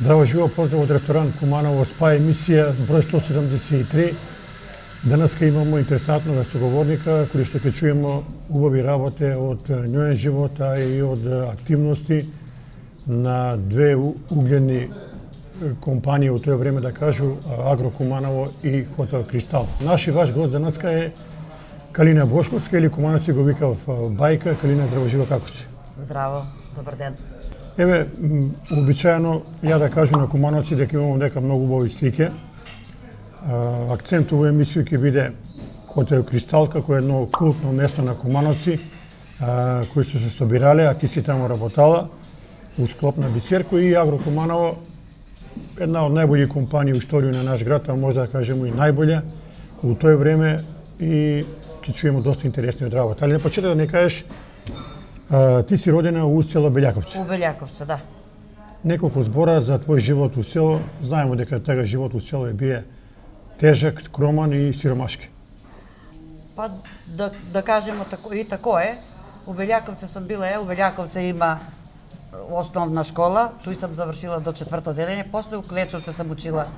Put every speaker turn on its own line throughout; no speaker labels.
Здраво живо, поздрав од ресторан Куманово СПА емисија број 173. Денеска имамо интересантно соговорника кои што ќе чуеме убави работи од њојен живот, а и од активности на две угледни компании од тоа време, да кажу, Агро Куманово и Хотел Кристал. Наш и ваш гост денеска е Калина Бошковска, или кумановци го викав Бајка. Калина, здраво живо, како си?
Здраво, добар ден.
Еве, обичаено ја да кажу на кумановци дека имamo нека многу убави слики. Акцент во емисија ќе биде Хотел Кристал, како едно култно место на кумановци, кои што се собирале, а ти си таму работала у склоп на Бисерко, и Агро Куманово, една од најбољи компании во историја на наш град, а може да кажеме и најбоља у тој време, и ќе чуеме доста интересни од работа. Али на почеток да не кажеш, ти си родена у село Белјаковци.
У Белјаковци, да.
Неколку збора за твој живот у село. Знаеме дека тега живот у село е бие тежак, скроман и сиромашки.
Па да кажеме и тако е. У Белјаковци сум била, у Белјаковци има основна школа, туј сум завршила до 4-то делење, после у Клечовце сум учила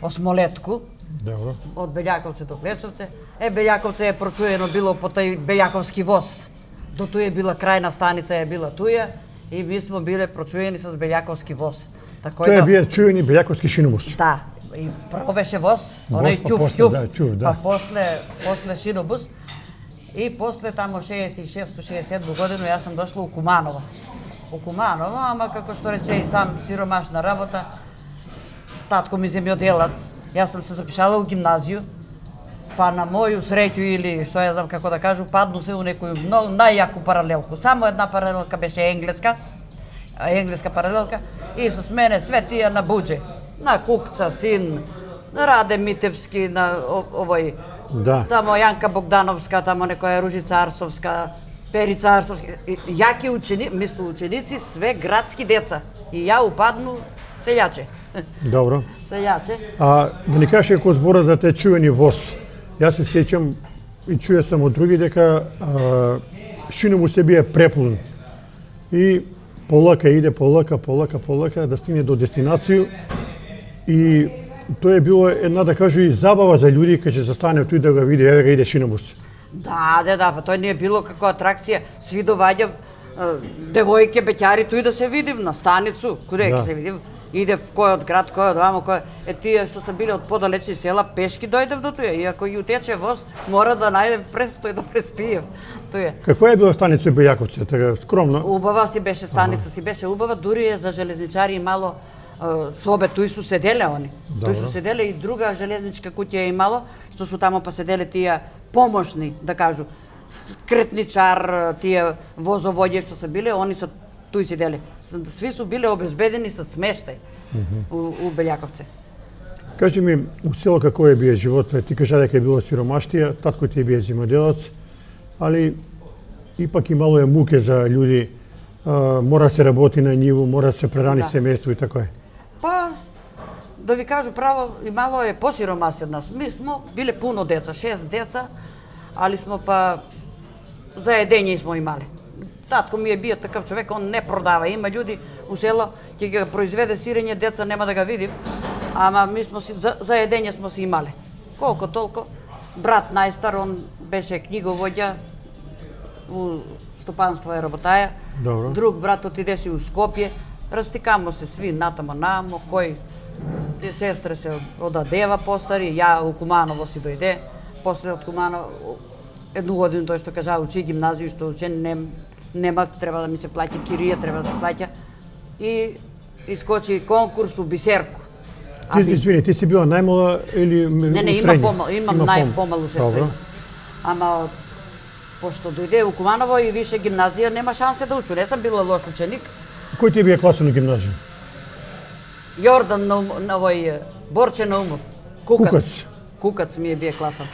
осмолетку.
Добро.
Од Белјаковци до Клечовце. Белјаковци е прочуено било по тај Белјаковски воз. До туја била крајна станица, е била туја, и ми смо биле прочуени с Белјаковски воз.
Тој е бие чуени Белјаковски шинобус.
Да, и прво беше воз, онај ќуф,
да.
па после шинобус, и после тамо 66-67 годину јас сум дошла у Куманово. У Куманово, ама како што рече и сам, сиромашна работа, татко ми земјоделац, јас сум се запишала у гимназију, па на моју среќу, или што ја знам како да кажу, падну се у некоju најјаку паралелку. Само една паралелка беше енглеска паралелка, и с мене све тие на буџе. На Кукца, син, на Раде Митевски, на овој,
да.
Тамо Јанка Богдановска, тамо некоја Ружица Арсовска, Перица Арсовска, јаки ученици, све градски деца. И ја упадну селјаче.
Добро.
Селјаче.
Да ни кажеш како збора за те чуени воз. Јас се сеќам и чуја сам од други дека шинобус се бие препун. И полака иде, полака, да стигне до дестинација. И тоа е било една, да кажу, и забава за луѓе кога ќе се стане тој да го види, еве га иде шинобус.
Да, па тој не е било како атракција. Сви доваѓав, девојке, беќари, тој да се видив на станицу, куде ќе се видив. Иде кој од град, кој од вамо, кој е тие што се биле од подалечни села, пешки дојдев до тој, и ако ја утече воз, мора да најдев престој да преспиев. Тој.
Каква е била станица Белјаковци, така скромно?
Убава си беше станица, си беше убава, дури е за железничари имало собе, тој су седеле они. Тој су седеле, и друга железничка куќа е имало, што су тамо па седеле тие помошни, да кажу, скретничар, тие возовоѓе што се биле, они се туј седеле. Сви су биле обезбедени со смештај у Белјаковци.
Кажи ми, у село како е бие живот? Ти кажа дека е било сиромаштија, татко ти е бие земјоделец, али ипак и мало е муке за луѓе. Мора се работи на ниву, мора се прерани семејство и така е.
Па, да ви кажу право, и мало е посиромаси од нас. Ми смо биле пуно деца, 6 деца, али смо па за едење смо имале. Татко ми е бие такав човек, он не продава. Има луѓе у село, ќе ги произведе сирење, деца нема да га видим, ама ми смо си, за едење смо си имале. Колко толко. Брат најстар, он беше книговоѓа, у стопанство е работаја.
Добро.
Друг брат отиде си у Скопје. Растикамо се сви натамо намо, кој сестра се од Адева постари, ја у Куманово си дојде. После од Куманово, едну годину тој што кажа, учи гимназију, што учен нема, треба да ми се плаќа кирија, треба да се плаќа. И искочи конкурс у Бисерко.
Извини, ти си била најмала или
Не, имам најпомалу сестра. Ама пошто дојде у Куманово и више гимназија, нема шансе да учу. Не сам била лош ученик.
Кој ти бие класа на гимназија?
Јордан Борче Наумов. Кукац ми е бие класа.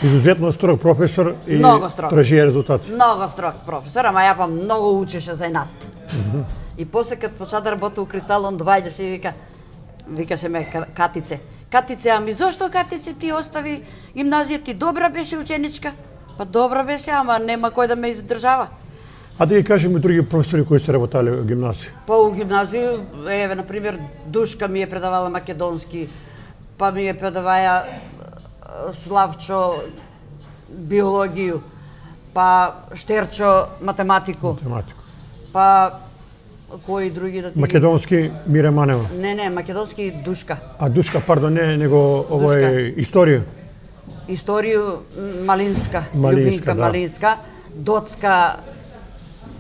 Изузетно строг професор и тражија резултати.
Много строг професор, ама ја па многу учеше за инат. И после кад почна да работи у Кристал, он доаѓаше и викаше ме Катице. Катице, ами зошто Катице ти остави гимназија, ти добра беше ученичка? Па добра беше, ама нема кој да ме издржава.
А да ги кажеме други професори кои сте работали во гимназија?
Па у гимназију, еве, например, Душка ми е предавала македонски, па ми е предаваја Славчо биологију, па Штерчо математику, па кои други да ти...
Македонски Мира Манева.
Не, македонски Душка.
А Душка, пардон, не, него ово е историја.
Исторiju Malinska,
Malinska,
Ljubinka
da.
Malinska. Docka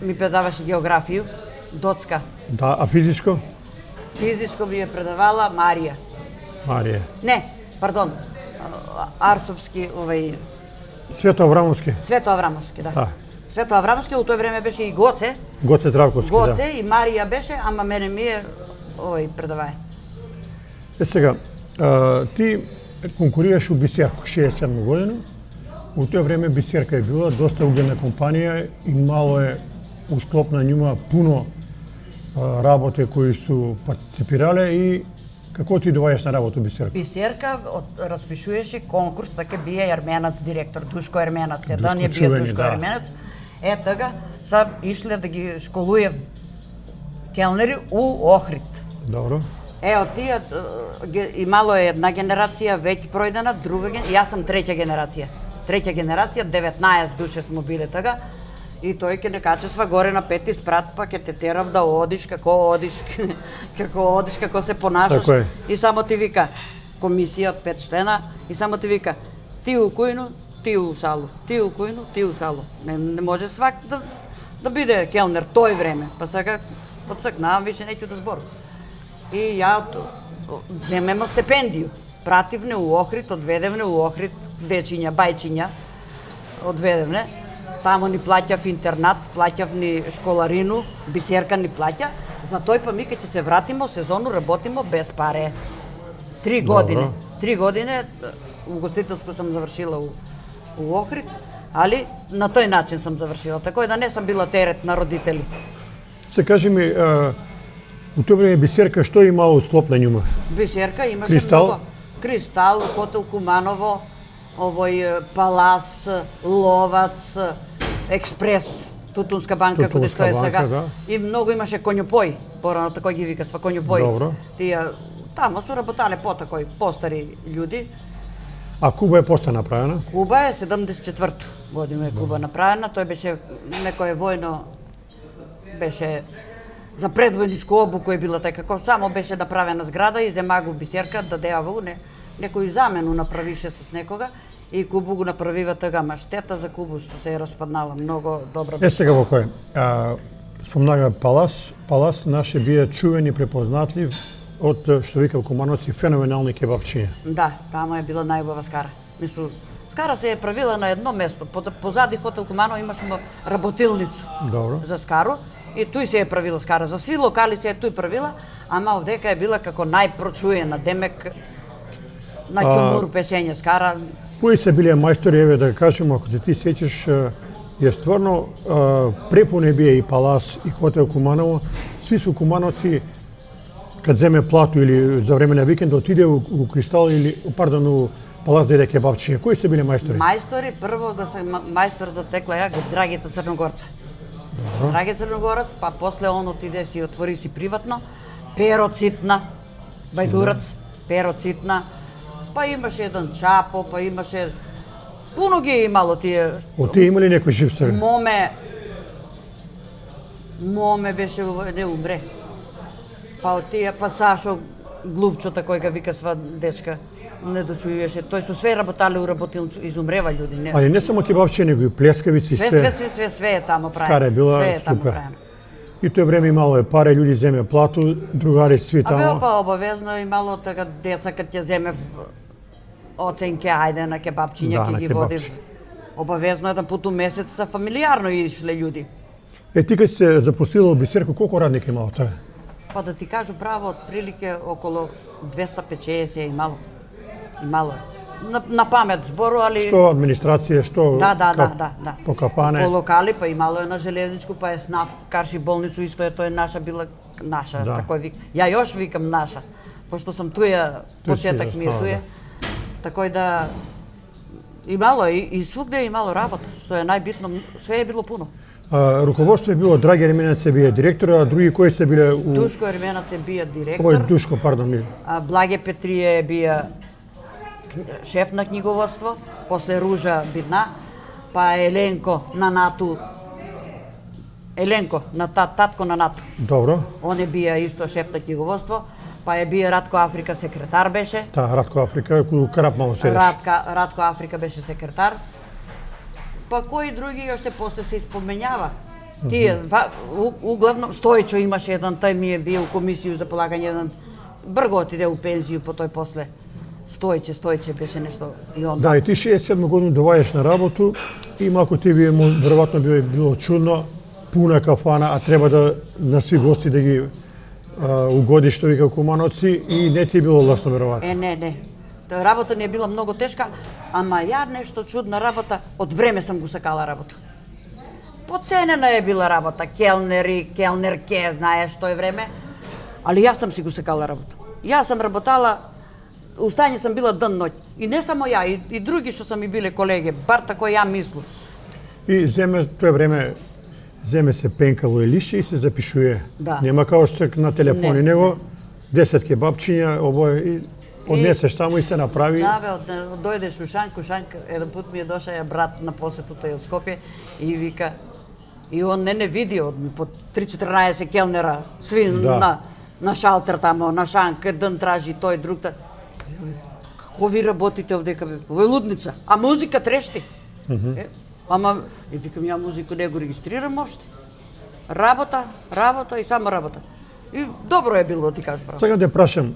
mi predavaše geografiju. Docka.
Да, а физичко?
Fizičko mi je predavala Marija.
Марија.
Ne, pardon, Arsovski,
Свето Аврамовски.
Sveto Avramovski, da.
Да.
Sveto Avramovski, u to vreme beše i Goce.
Гоце Здравковски,
Goce
да.
i Marija beše, ama mene mi je predavaje.
Сега, ти конкурираш у Бисерко 67 година. У тоа време Бисерка е била доста угледна компанија и мало е у склоп на њума пуно работи кои су партиципирале и како ти доаѓаш на работа у Бисерка?
Бисерка распишуваше конкурс, така бие Ерменац директор, Душко Ерменац, седан е бие
чувени,
Душко
да.
Ерменац. Така, са ишле да ги школуе келнери у Охрид.
Добро.
Ео, тие, имало е една генерација веќе пројдена, друга генерација, јас сум треќа генерација. Треќа генерација, 19 души смо биле тага, и тој ќе не качесва горе на пети спрат, па ќе те терав да одиш, како се понашаш.
Така е.
И само ти вика, комисија од 5 члена, и само ти вика, ти у кујну, ти у салу, ти у кујну, ти у салу. Не може свак да биде келнер тој време, па сега подсакнавам, више неќу да зборам. И ја земемо стипендију. Пративне у Охрид, одведевне у Охрид, дечиња, бајчиња, одведевне. Тамо ни плаќав интернат, плаќав ни школарину, Бисерка ни плаќа. За тој па ми ќе се вратимо, сезону работимо без паре. 3 години.
Добро.
3 години, угостителско сам завршила у Охрид, али на тој начин сам завршила, тако да не сам била терет на родители.
Се кажи ми, у тоа време Бисерка што имало склоп на њума?
Бисерка имаше
Кристал?
много. Кристал, хотел Куманово, Палас, Ловац, Експрес, Тутунска банка, каде што е сега.
Да.
И многу имаше конјупој, порано тако ги вика сва конјупој.
Добро.
Тие тамо су работале потакој, постари људи.
А Куба е поста направена?
Куба е 74-ту година е Куба направена, тој беше некое војно, беше за предвојничку обуку е била така, како само беше направена зграда и зема го Бисерка да деа во некој замену направише с некога и Кубу го направива тага, ма штета за Кубу што се е распаднала, многу добра.
Сега во кој? Спомнага Палас. Палас наше бие чувен и препознатлив од, што викав Кумановци, феноменални кебапчиња.
Да, тамо е била најубава скара. Мислу, скара се е правила на едно место, позади хотел Куманово имашме работилницу.
Добро.
За скаро. И туј се е правила скара. За сви локали се е туј правила, ама овдека е била како најпрочуена, демек на ќумур печење скара.
Кои се биле мајстори, еве да кажемо, ако се ти сеќаш, jer stvarno prepune bije i Palas i hotel Kumanovo. Svi su Kumanoci, kad zeme platu ili za vreme na vikend, otide u Kristal ili, pardon, u Palas da jede kebapčije. Koji ste bili majstori?
Majstori, prvo da sam majstor zatekla ja, Drageta Crnogorca. Draget Crnogorac, pa posle on otide si otvori si privatno. Pero Citna, Bajdurac, Pero Citna. Pa imаше еден Чапо, па имаше... Пуно ги е имало тие...
От тие има ли некој жив сега?
Моме беше, не умре. Па од тие, па Сашо Глувчота, кој га вика сва дечка, не дочујеше. Тој су све работале у работилницу, изумрева људи. Не.
Али не само кебапче, него и плескавици,
Све е тамо правено.
Скара е била супер. И тој време имало е паре, луѓе земе плату, другари сви тамо.
А бео па обавезно имало така деца кад ќе земе оценке, ајде на кебапчиња, ќе ги води. Обавезно еден пат у месец са фамилиарно ишле људи.
Ти кад се запустила у Бисерко, колку радника имало тоа?
Па да ти кажу право, отприлике около 250 е имало. Имало е. На памет збору, али...
Што администрација, што...
Да.
По капане.
По локали, па имало е на железничку, па е СНАФ, карши болницу, исто е, тоа е наша била... Наша, тако е вик. Ја још викам наша, пошто сам туја, почетак ми е туја. Такој да... Имало и свugde je imalo работа, што е најбитно, све е било пуно.
Руководство е било Драги Ерменец е бие директор, а други кои се биле у...
Душко Ерменац е бија директор.
Овој Душко, пардон.
Благе Петрие е бија шеф на книговодство, после Ружа Бидна, па Еленко на Нату. Еленко, на татко на Нату.
Добро.
Он е бија исто шеф на книговодство, па е бија Радко Африка секретар беше.
Радко Африка, кој Карап мало седеш.
Радко Африка беше секретар. Па кои други уште после се испоменјава. Тие, углавно, Стојчо имаше еден, тај ми е бил у комисију за полагање еден, брго отиде у пензију, по тој после. Стојче беше нешто и он.
Да, и ти 67 години доваѓаш на работу и малку ти би веројатно било чудно, пуна кафана, а треба да на сви гости да ги угодиш што вика кумановци и не ти било лесно веројатно.
Не. Работа ни е била многу тешка, ама ја нешто чудна работа, од време сам го сакала работа. Поценена е била работа, келнери, келнерке, знаеш што е време, али јас сам си го сакала работа. Јас сам работала, у стање сам била ден ноќ. И не само ја, и други што сам и биле колеги, бар тако ја мислам.
И тоа време земе се пенкало и лише и се запишуе.
Да.
Нема као што на телефони, него 10 кебапчиња, овој однесеш таму и се направи.
Да, бе, дојде Шушанка, еден пут ми е дошаја брат на посету тај од Скопје и вика, и он не види од по 3-14 келнера, сви на шалтер тамо, на шанк, еден тражи тој, друг та. Како ви работите овдека, бе? Ово е лудница, а музика трешти. Ама, и викам, ја музику не го регистрирам опште. Работа и само работа. И добро е било, ти кажеш право.
Сега да прашам,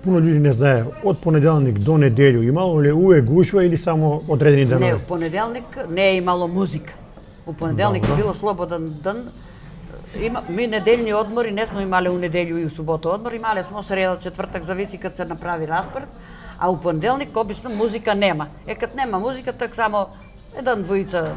пуно луѓе не знае, од понеделник до неделју имало ли увек гушва или само одредени денови?
Не, у понеделник не е имало музика. У понеделник е било слободен ден. Ми неделни одмори не смо имале у неделју и у субота одмор, имале смо среда, четвртак, зависи кад се направи распоред, а у понеделник обично музика нема. Кад нема музика, так само еден двојца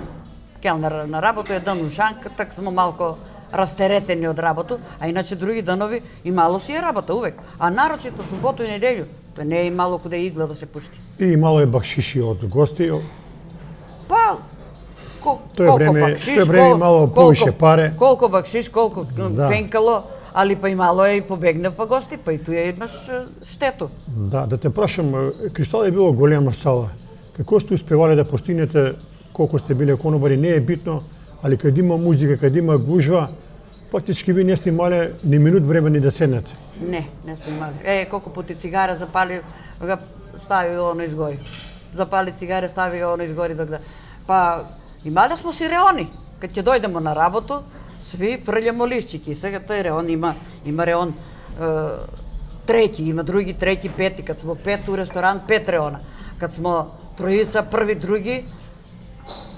келнер на работа, еден ушанк, так смо малко растеретени од работа, а иначе други денови имало си е работа увек. А нарочито суботу и неделју, тоа не е имало куде игла да се пушти.
И имало е бакшиши од гости.
Па,
Тоа време имало повише паре.
Колку бакшиш, колку пенкало, али па имало е и побегнав па гости, па и туја имаш штето.
Да те прашам, Кристал е било голема сала. Како сте успевале да постигнете, колку сте биле конобари, не е битно, али кад има музика, кад има гужва, фактички ви не сте имале ни минут време ни да седнете.
Не сте имали. Колку пути цигара запали, га стави го оно изгори. Запали цигара, стави го оно изгори док да. Па имале смо си реони. Кад ќе дојдемо на работу, сви фрљамо лишчики. Сега тој реон има реон трети, има други трети, пети. Кад смо пет у ресторан, 5 реона. Кад смо тројица, први, други,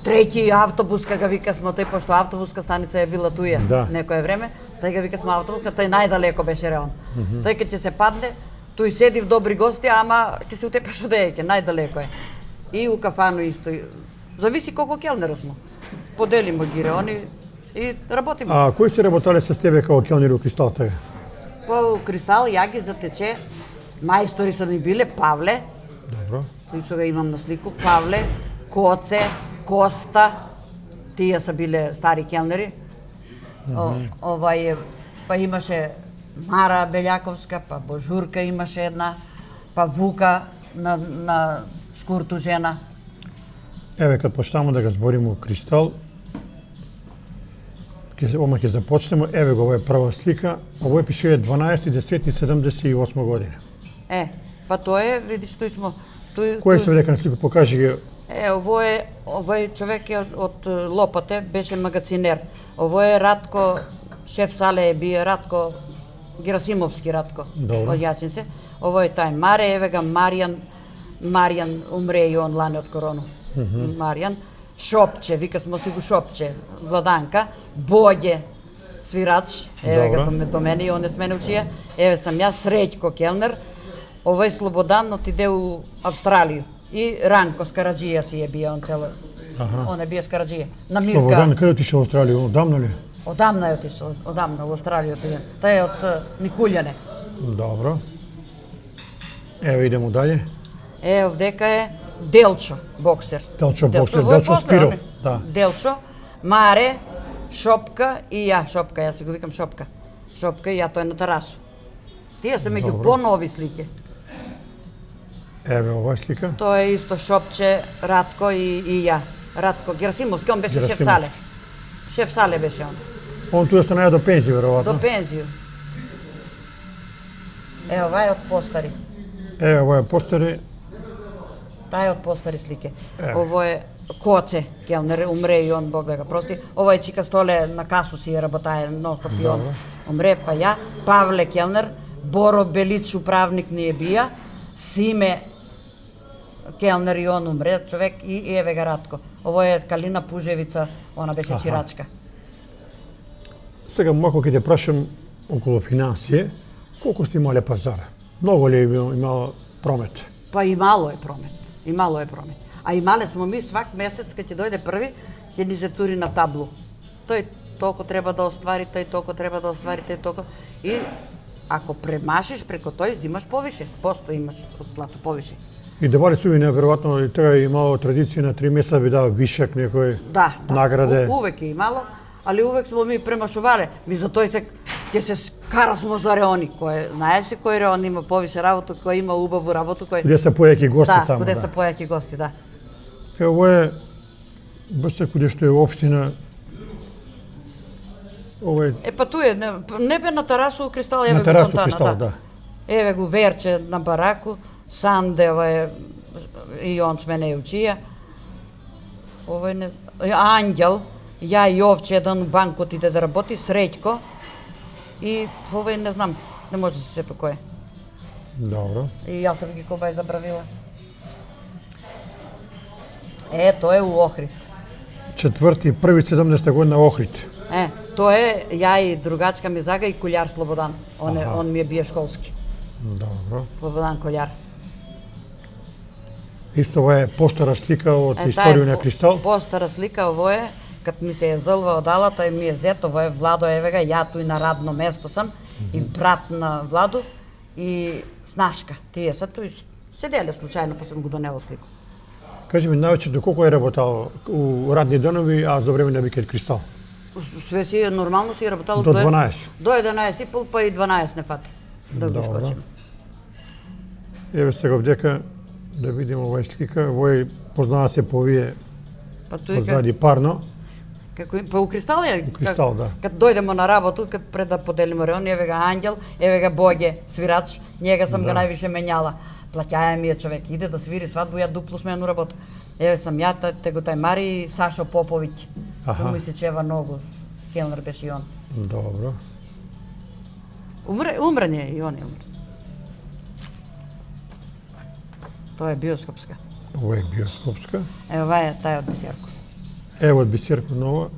трети автобуска га вика смо тој, пошто автобуска станица е била туја некое време, тој га вика смо автобуска, тој најдалеко беше реон. Тој кога ќе се падне, тој седи в добри гости, ама ќе се утепеш одејќи, најдалеко е. И у кафану исто. Зависи колку келнера смо. Поделимо ги реони и работиме.
А кои се работале с тебе као келнери у Кристал тега?
По Кристал ја ги затече, мајстори са ми биле Павле.
Добро.
Кој што га имам на слику, Павле, Коце, Коста, тие са биле стари келнери. Па имаше Мара Белјаковска, па Божурка имаше една, па Вука на шкурту жена.
Еве, кад почнемо да го збориме о Кристал, ќе започнемо. Еве го, ова е прва слика. Ово пишува 12.10.78 година.
Па тоа е, видиш, тој смо...
Кој се дека на слика, покажи ги.
Овој човек е од Лопате, беше магацинер. Овој е Радко, шеф сале е бие Радко Герасимовски Радко, од Јачинце. Овој е тај Маре, еве га Маријан умре и он лане од корону. Маријан, Шопче, вика смо си го Шопче, Владанка, Боѓе, свирач, еве га до мене и он е с мене учија. Еве сам јас, Среќко келнер. Овој Слободан отиде у Австралију. И Ранко Скараджија си е бија он цело. Он е бија Скараджија. На Мирка.
Слободан, каде отишел у Австралија? Одамна ли?
Одамна е отишел, одамна у Австралија отиде. Тај е од Микулјане.
Добро. Еве идемо дале.
Овдека е Делчо, боксер.
Делчо боксер,
Ovo je
Делчо
posle
Спиро,
one.
да.
Делчо, Маре, Шопка и ја, Шопка, јас си го викам Шопка. Шопка и ја, тој на терасу. Тие се меѓу
Добро.
понови слики.
Еве ова слика.
Тоа е исто Шопче, Ратко и ја. Ратко Герасимовски, он беше шеф
Герасимовски.
сале. Шеф сале беше он.
Он туја останаа до пензија, веројатно.
До пензију. Ево, ова е од постари.
Еве ова е постери.
Тај е од постари слике.
Е.
Ово е Коце, келнер, умре и он, Бог да ga прости. Ова е Чика Столе, на касу си работае нон-стоп и он
Добро.
умре, па ја. Павле келнер, Боро Белич, управник ни е бија, Симе келнер и он умре, човек и еве га Ратко. Ово е Калина Пужевица, она беше
Аха.
чирачка.
Сега малку ќе те прашам околу финансија. Колку сте имале пазара? Многу ли имало промет?
Па и мало е промет. И мало е промет. А имале смо ми свак месец кога ќе дојде први, ќе ни се тури на таблу. Тој толку треба да оствари, тој толку треба да оствари, тој толку. И ако премашиш преко тој, зимаш повише. Посто имаш од плату повише.
И давали су ви неверојатно и тоа е имало традиција на 3 месеца ви дава вишак некој
Да, да.
награде.
Увек е имало, али увек смо ми премашувале. Ми за тој се ќе се скара смо за реони, кој знае се кој реон има повише работа, кој има убаву работа, кој
Каде се појаки гости
да,
таму,
каде
да.
се појаки гости, да.
Ово е Брсак, каде што е општина. Ово е
Е па туе не бе на терасу Кристал, еве
на
го
терасу
фонтана,
Кристал, да.
Еве го Верче на бараку, Санде е и он с мене е учија. Овој не Ангел, ја и Овче еден банкот иде да работи, Среќко. И овој не знам, не може да се сетам кој е.
Добро.
И јас сам ги кобај забравила. Тоа е у Охрид.
Четврти, први 17 година Охрид.
Тоа е ја и другачка ми Зага и Колјар Слободан.
Аха.
Он ми е бие школски.
Добро.
Слободан Колјар.
Исто ова е постара слика од
Таа е
Историја на Кристал.
Постара слика, ово е, кад ми се е зълва од алата и ми е зет, ово е Владо Евега, ја туј на радно место сам, и брат на Владо, и Снашка. Тие се туј седеле случајно, па сум го донела слику.
Кажи ми највеќе доколку е работал у радни денови, а за време на Викенд Кристал?
Све си нормално си работало
До 12.
До 11:30, па и 12 не фати. Да го
Добро.
скочим.
Еве сега овдека да видим оваа слика. Овој познава се по овие
Па туј
позади парно.
како па у Кристал е.
У Кристал, да.
Кад дојдемо на работу, кад пред да поделиме реон, еве га Ангел, еве га Боге, свирач, njega сам
Да.
го највише менјала. Плаќаја ми е човек, иде да свири свадбу, ја дупло смену работа. Еве сам ја, те го тај Мари и Сашо Поповиќ.
Аха.
Што ми се чева многу. Келнер беше и он.
Добро.
Умрен е и он е умрен. Тоа е биоскопска.
Ова е биоскопска.
Ево ова е тај од Бисерко.
Ево од Бисерко нова.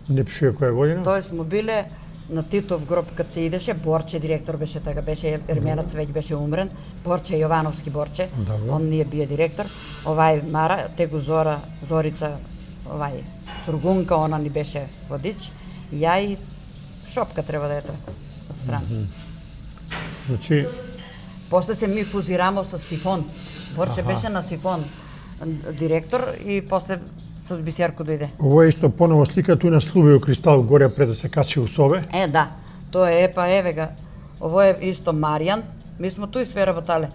Не пишува која година.
Тоест му биле на Титов гроб кад се идеше, Борче директор беше така, беше Ерменац веќе беше умрен, Борче Јовановски Борче,
Добро.
он ние бие директор, овај Мара, тегу Зорица, овај Сургунка, она ни беше водич, ја и Шопка треба да е тој, од страна.
Значи,
После се ми фузирамо со Сифон, Борче
Аха.
беше на Сифон директор и после с Бисерко дојде.
ово е исто поново слика туј на Слувио Кристал горе пред да се качи у Сове.
Да, тоа е, па еве га, ово е исто Маријан, ми смо туј све работале.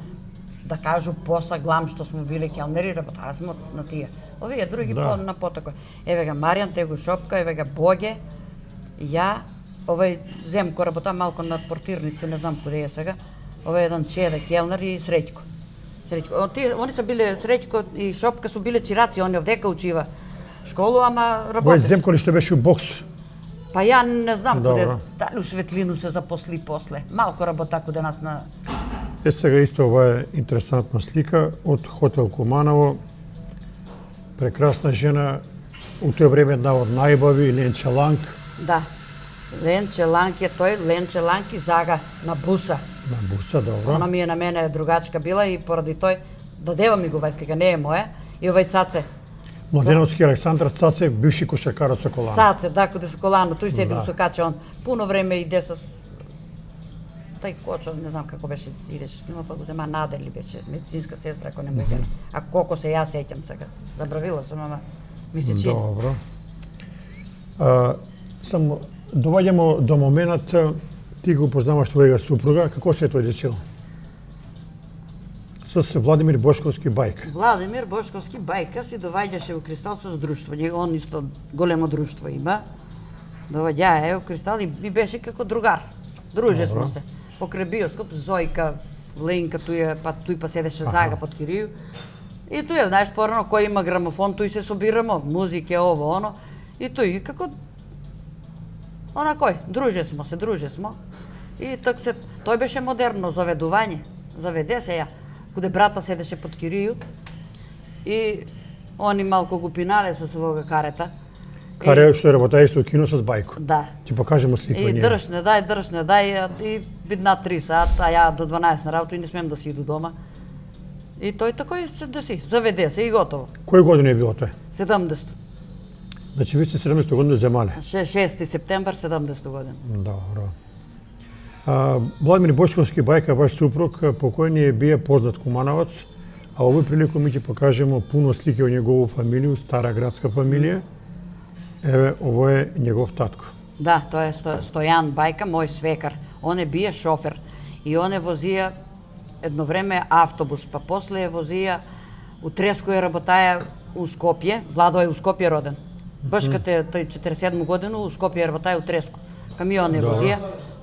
Да кажу поса глам што смо биле келнери, работале смо на тие. Овие други
Да.
по на потако. Еве га Маријан, тегу Шопка, еве га Боге, ја, овој Земко работа малку на портирница, не знам куде е сега. Овој еден Чеда келнер и Среќко. Они се биле Среќко и Шопка су биле чираци, они овдека учива школу, ама
Овој
работе.
Земко ли што беше у бокс?
Па ја не знам
Добро.
куде, дали у Светлину се запосли после. Малку работа куде нас на...
Е сега исто ова е интересантна слика од хотел Куманово. Прекрасна жена, у тоа време една од најбави, Ленче Ланг,
Да. Ленче Ланк е тој, Ленче Ланк и Зага на буса.
на буса, добро.
Она ми е на мене другачка била и поради тој, дадева ми го вај слика, не е моја. И овој Цаце.
Младеновски Александар Цацев, бивши кошаркар од Соколано.
Цаце, да, куде со колано, тој седи
Да.
со каче, он пуно време иде с тај Кочо, не знам како беше, идеш, но па го зема Наде ли беше, медицинска сестра, ако не му жена. А колко се ја сеќам сега. Забравила сум, ама ми се чини.
Добро. Само доваѓамо до моментот, ти го познаваш твојага супруга, како се е тој десило? С Владимир Бошковски Бајка.
Владимир Бошковски Бајка си доваѓаше во Кристал со друштво. Он исто големо друштво има. Доваѓае во Кристал и беше како другар. Друже смо се. Покрај биоскоп, Зојка, Ленка, туј па седеше зага под Кирiju. И туј, знаеш, порано, кој има грамофон, туј се собирамо, музике, ово, оно. И туј, како... Она кој, друже смо. И тој беше модерно заведување. Заведе се ја. Куде брата седеше под Кирiju и они малку го пинале со својага карета.
Каре што работа исто кино со Бајко.
Да.
Ти покажемо слика
И
од
држ не дај, и бидна 3 сата, а ја до 12 на работа и не смем да си иду дома. И тој такој да си, заведе се и готово.
Кој година е било тоа?
70.
Значи ви сте 70 година земале.
6 септембар 70 година.
Добро. Владимир Бошковски Бајка, ваш супруг, покојниот бие познат кумановац, а овој прилику ми ќе покажемо пуно слики од негову фамилију, стара градска фамилија. Еве, ово е негов татко.
Да, тоа е Стојан Бајка, мој свекар. Он е бие шофер и он е возија едно време автобус, па после е возија у Треско е работаја у Скопје. Владо е у Скопје роден. Башката е тој 47 годину у Скопје работаја у Треско. Камион е возија.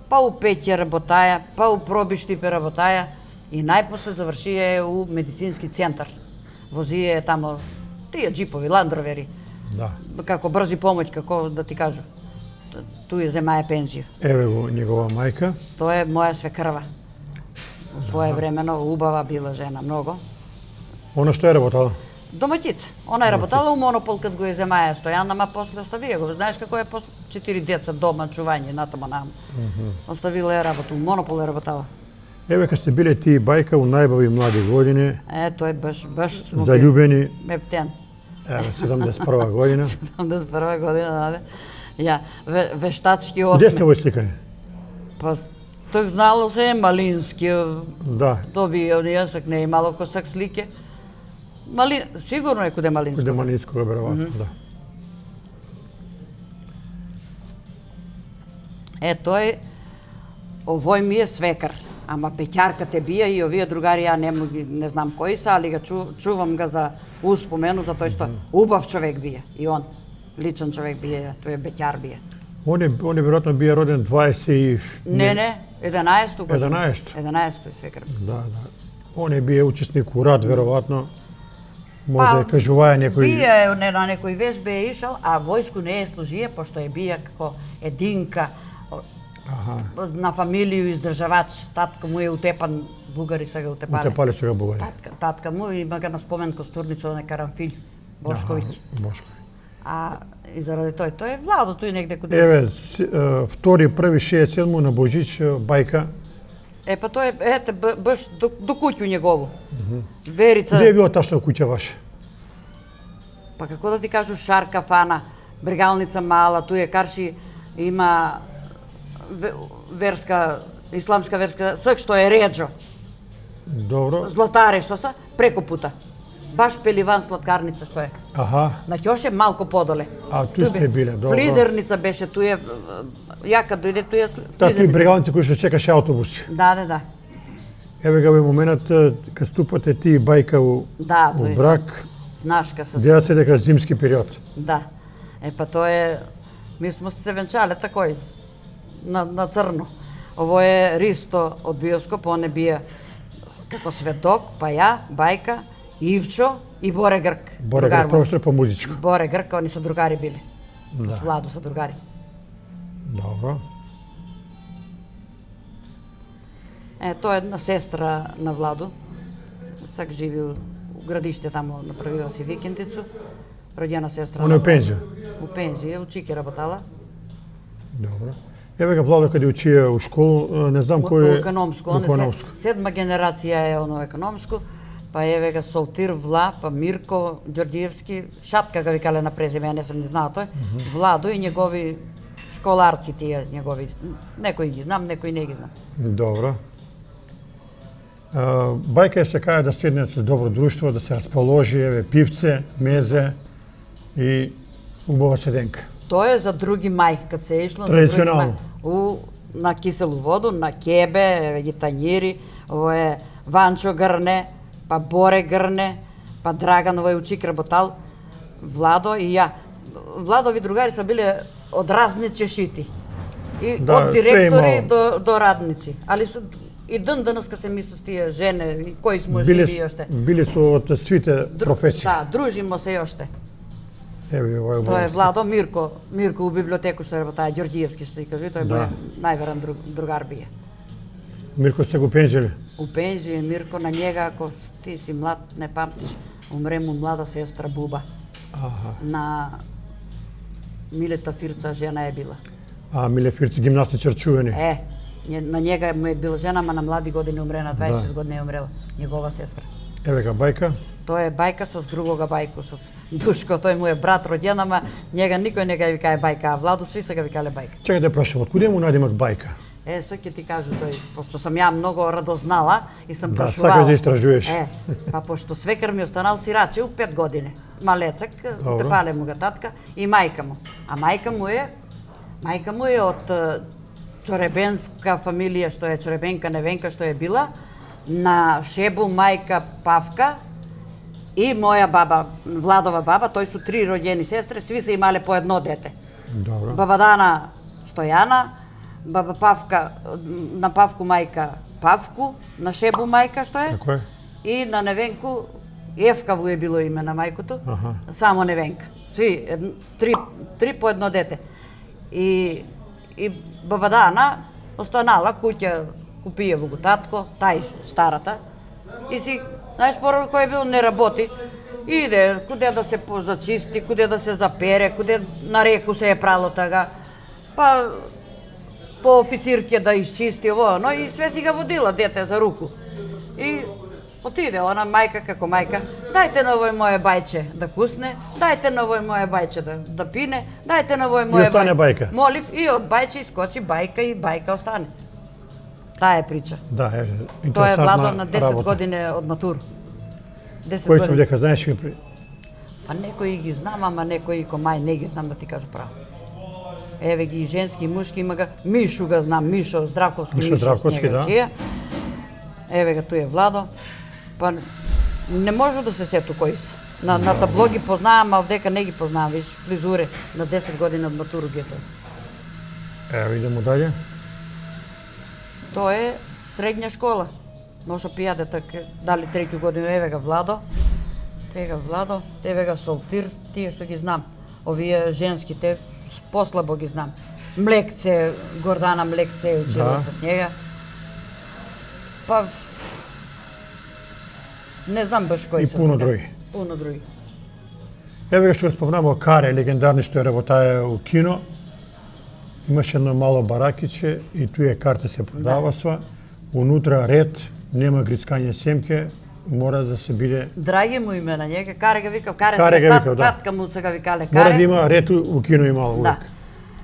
Па у Пеќе работаја, па у Пробиштипе работаја и најпосле завршија у медицински центар. Возија тамо тие джипови, ландровери.
Да.
Како брзи помоќ, како да ти кажу. Туј земаја пензија.
Еве го негова мајка.
Тоа е моја свекрва. У свое времено убава била жена, многу.
Она што е работала?
Домаќица. Она е работала у Монопол кад го е земаја Стојан, ама после оставија го. Знаеш како е после 4 деца дома, чување, натама нам. Оставила е работа, у Монопол е работала.
Еве кога сте биле ти и Бајка у најбави млади години.
Тој баш смо
заљубени.
Мептен.
Еве 71 година.
71 година, да. Ја, вештачки осме.
Где сте овој сликање?
Па, тој знало се е Малински.
Да.
Тоби, јасак не е мало косак слике. Сигурно е куде Малинско.
Куде Малинско, веројатно, да.
Тој, овој ми е свекар, ама пеќарката бија и овие другари, ја не знам кои са, али га чувам га за успомену, за тој што убав човек бија, и он, личен човек бија, тој е беќар бија.
Он е веројатно бија роден 20 и...
Не, 11 година.
11
е свекар.
Да. Он е бија учесник у рад, веројатно. Може кажуваја некој...
Бија на некој вежбе е ишал, а војску не е служија, пошто е бија како единка, на фамилију издржавач. Татка му е утепан, бугари са га утепале.
Утепале са га бугари.
Татка му има га на спомен Костурница на Карамфилј, Бошковиќ. И заради тој е Владо, тој негде куде...
Еве, 2.1.67 на Божич, Бајка.
Па тој е, баш до куќу негову. Верица...
Где е било ташно куќа ваша?
Па како да ти кажу, шарка фана, брегалница мала, туј е карши, има верска, исламска верска, сак што е реджо.
Добро.
Златаре што са, преко пута. Баш Пеливан сладкарница што е. На ќоше малку подоле.
А туј сте биле, добро.
Фризерница беше, туј е, ја кад дојде, туј е фризерница.
Такви брегалници кои што чекаше автобуси.
Да.
Еве га во моментот, кад ступате ти и Бајка у брак,
снашка со...
гледа се дека зимски период.
Да. Па тоа е, ми смо се венчале такој, на црно. Ово е Ристо од биоскоп, он е бија како сведок, па ја, Бајка, Ивчо и Боре Грк.
Боре Грк, професор по музичко.
Боре Грк, они са другари биле. С Владо са другари.
Добро.
Тоа е една сестра на Владо. Сак живи у градиште тамо, направила си викендицу. Роѓена сестра.
Она е у пензија?
У пензија, у Чике работала.
Добро. Еве га Владо каде учија у школу, не знам кој е...
Економско. Седма генерација е оно економско. Па еве га Солтир Вла, па Мирко Ѓорѓиевски, Шатка га викале на презиме, ја не сум ни знала тој. Владо и негови школарци тие негови. Некои ги знам, некои не ги знам.
Добро. Бајка се каја да седнат с добро друштво, да се расположи, еве пивце, мезе и убава седенка.
Тоа е за други мајки, кад се ишло за други
Традиционално.
на киселу воду, на кебе, еве ги тањири, ово е Ванчо грне, па Боре грне, па Драган овој учик работал, Владо и ја. Владови другари са биле од разни чешити. И
Да,
од
све
директори
имало.
до радници. Али су и денеска се мисли с тие жене, и кои смо
Биле,
живи јоште.
биле су од свите професии.
Да, дружимо се јоште.
Еве ова е
Тоа е
убаво.
Владо Мирко у библиотеку што работаа Ѓорѓиевски што и кажи, тој
Да.
бе најверен другар бие.
Мирко се го пенжели.
У пензија Мирко на njega, ако ти си млад, не памтиш, умре му млада сестра Буба.
Аха.
На Милета Фирца жена е била.
А Миле Фирци гимнастичар чувени.
На njega му е била жена, ма на млади години умре, на 26 години е умрела njegova сестра.
Еве га бајка.
Тоа е бајка с другога бајку, с Душко, тој му е брат роѓен, ама njega никој не га викае бајка, а Владо сви се га викале бајка.
Чекај да прашам, откуде му најдемак бајка?
Сак ќе ти кажу тој, пошто сам ја многу радознала и сам
Да,
прашувала.
сакаш да истражуваш.
Па пошто свекар ми останал сираче у 5 години. Малецак,
Добро.
тепале му га татка и мајка му. А мајка му е од чоребенска фамилија, што е Чоребенка Невенка, што е била, на Шебу мајка Павка и моја баба, Владова баба, тој су 3 роѓени сестри, сви се имале по едно дете.
Добро.
Баба Дана Стојана, баба Павка, на Павку мајка Павку, на Шебу мајка што е,
Така е.
и на Невенку Евкаву е било име на мајкото,
Аха.
само Невенка. Сви, три по едно дете. И баба Дана останала куќа, купија во го татко, тај старата, и си, знаеш, порано кој е бил не работи, иде куде да се зачисти, куде да се запере, куде на реку се е прало тага, па по официрке да изчисти ово, но и све си га водила дете за руку. И отиде она мајка како мајка, дајте на овој моје бајче да кусне, дајте на овој моје бајче да пине, дајте на овој моје
остане бајка.
Молив и од бајче искочи бајка и бајка остане. Таа е прича.
Да, е
Тоа е Владо
интересантна
на 10
работа.
години од матур. 10
Кој сум
години.
дека знаеш ги
Па некои ги знам, ама некои комај не ги знам да ти кажу право. Еве ги и женски и мушки има га, Мишу га знам, Мишо Здравковски,
Мишо Здравковски, да.
чија. Еве га тој е Владо. Па не можу да се сету кои се. На табло ги познавам, а овдека не ги познавам, виж фризуре на 10 години од матуру ги е тој.
Ево идемо далje.
Тоа е средња школа. Ноша пијаде така, дали треќу година, еве га Владо. Владо, еве га Солтир, тие што ги знам. Овие женските послабо ги знам. Млекце, Гордана Млекце е учила
Да.
с njega. Па не знам баш кои
И
се.
пуно
сега.
други.
Пуно други.
Еве што го спомнamo Каре, легендарни што е работае у кино. Имаше едно мало баракиче и туе карта се продава сва. Унутра ред, нема грицкање семке, мора да се биде.
Драги му име на njega, Каре га викав, Каре
Каре
сега
га викав, да.
татка му се га викале
Мора да
Каре.
има ред у кино имало
Да.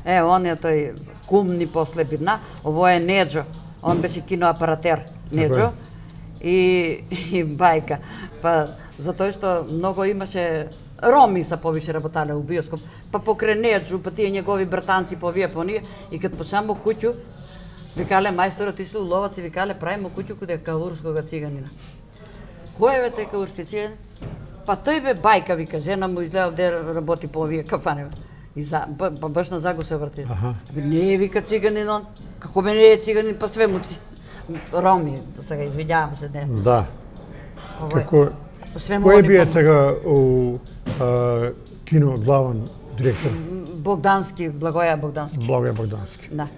увек.
Он е тој кумни после бидна. Ово е Неджо. Он беше киноапаратер. Неджо. И бајка. Па затоа што многу имаше роми са повише работале у биоскоп. Па покрај Неджо, па тие негови братанци по овие по ние. И кад почнемо куќу, викале мајсторот ишли у ловац и викале правимо куќу каде каурскога циганина. Кој е бе тој каурски циганин? Па тој бе бајка, вика, жена му изгледа де работи по овие кафане. И баш на Загу се врти.
Аха.
Не е, вика, циганин он. Како бе не е циганин, па све му роми, да сега извинјавам се, не.
Да.
Ово е.
Како
Све му
кој
они
бие
помогу.
тега у кино главен директор?
Богдански, Благоја Богдански.
Благоја Богдански.
Да.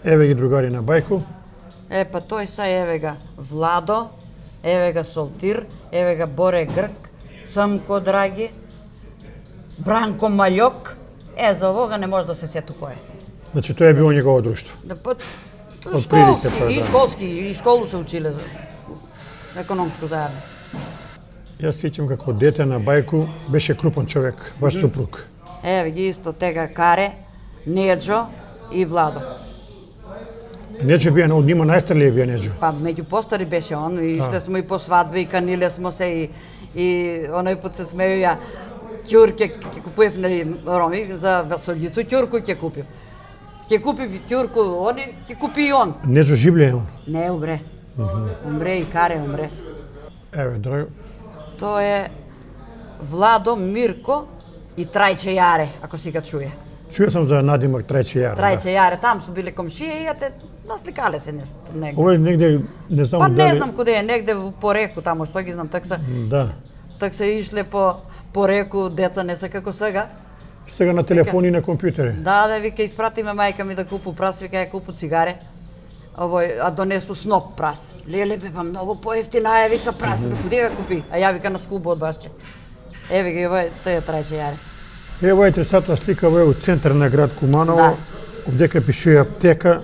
Еве ги другари на бајку.
Па тој са еве га Владо, еве га Солтир, еве га Боре Грк, Цмко Драги, Бранко Маљок. За овога не може да се сету кој е.
Значи тоа е било негово друштво.
Да па
Отприлика,
школски,
па,
и
да.
школски, и школу се училе за економско заедно.
Јас сеќам како дете на бајку беше крупен човек, ваш супруг.
Еве ги исто тега Каре, Неджо, и Владо.
Неđo bio od njima najstariji bio Neđo.
Па меѓу постари беше он и ишле смо и по свадби и каниле смо се и оној пат се смеju ја ќурке ќе купуев нели роми за веселицу ќурку ќе купив. Ќе купив ќурку они, ќе купи и он.
Neđo življe on.
Не умре. Умре и Каре умре.
Еве, драго.
Тоа е Владо, Мирко и Трајче Јаре, ако си га чуе.
Čuo sam za nadimak Treći Jara.
Трајче Јаре, там су биле комшije и те насликале се нешто негде.
Ovo je negde, ne znam
Па
da
не
li...
знам куде е, негде по реку тамо, што ги знам, так се ишле по реку, деца не се како сега.
Сега на телефони и на компјутери.
Да, вика, испратиме мајка ми да купу прас, вика, ја купу цигаре. Овој, а донесу сноп прас. Леле, бе, па многу поевтина е, вика, прас, бе, куде га купи? А ја вика на скубо од башче. Еве ги, овој, тој е Трајче Јаре.
Ево е интересантна слика, во е у центар на град Куманово,
Да.
овдека пише аптека.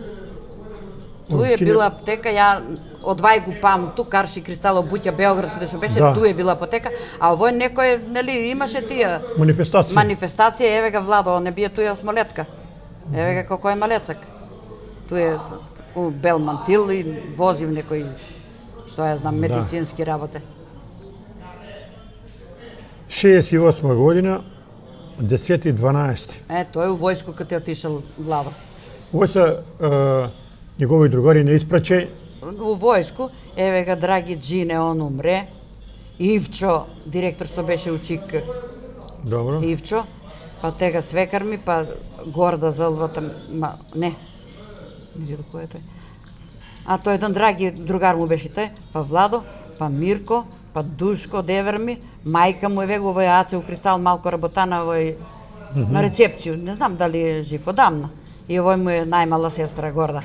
Ту е била аптека, ја одвај го памту, Карши Кристало Буќа Београд, каде што беше,
Да.
ту е била аптека, а овој некој, нели, имаше тие
Манифестација.
манифестација, еве га Владо, не бие туја смолетка. Еве га како е малецак. Ту е бел мантил и возив некој, што ја знам, медицински работе.
68 година, 10.12.
Тој е у војско каде отишел Владо.
Ово се негови другари на испраќај.
У војску, еве га драги Джине, он умре. Ивчо, директор што беше у ЧИК,
Добро.
Ивчо, па тега свекар ми, па Горда Зелвата, не види кој е тој. А тој еден драги другар му беше тој, па Владо, па Мирко, па Душко Девер ми, мајка му е вего овој Аце у Кристал малко работа на овој на рецепцију, не знам дали е жив одамна. И овој му е најмала сестра Горда.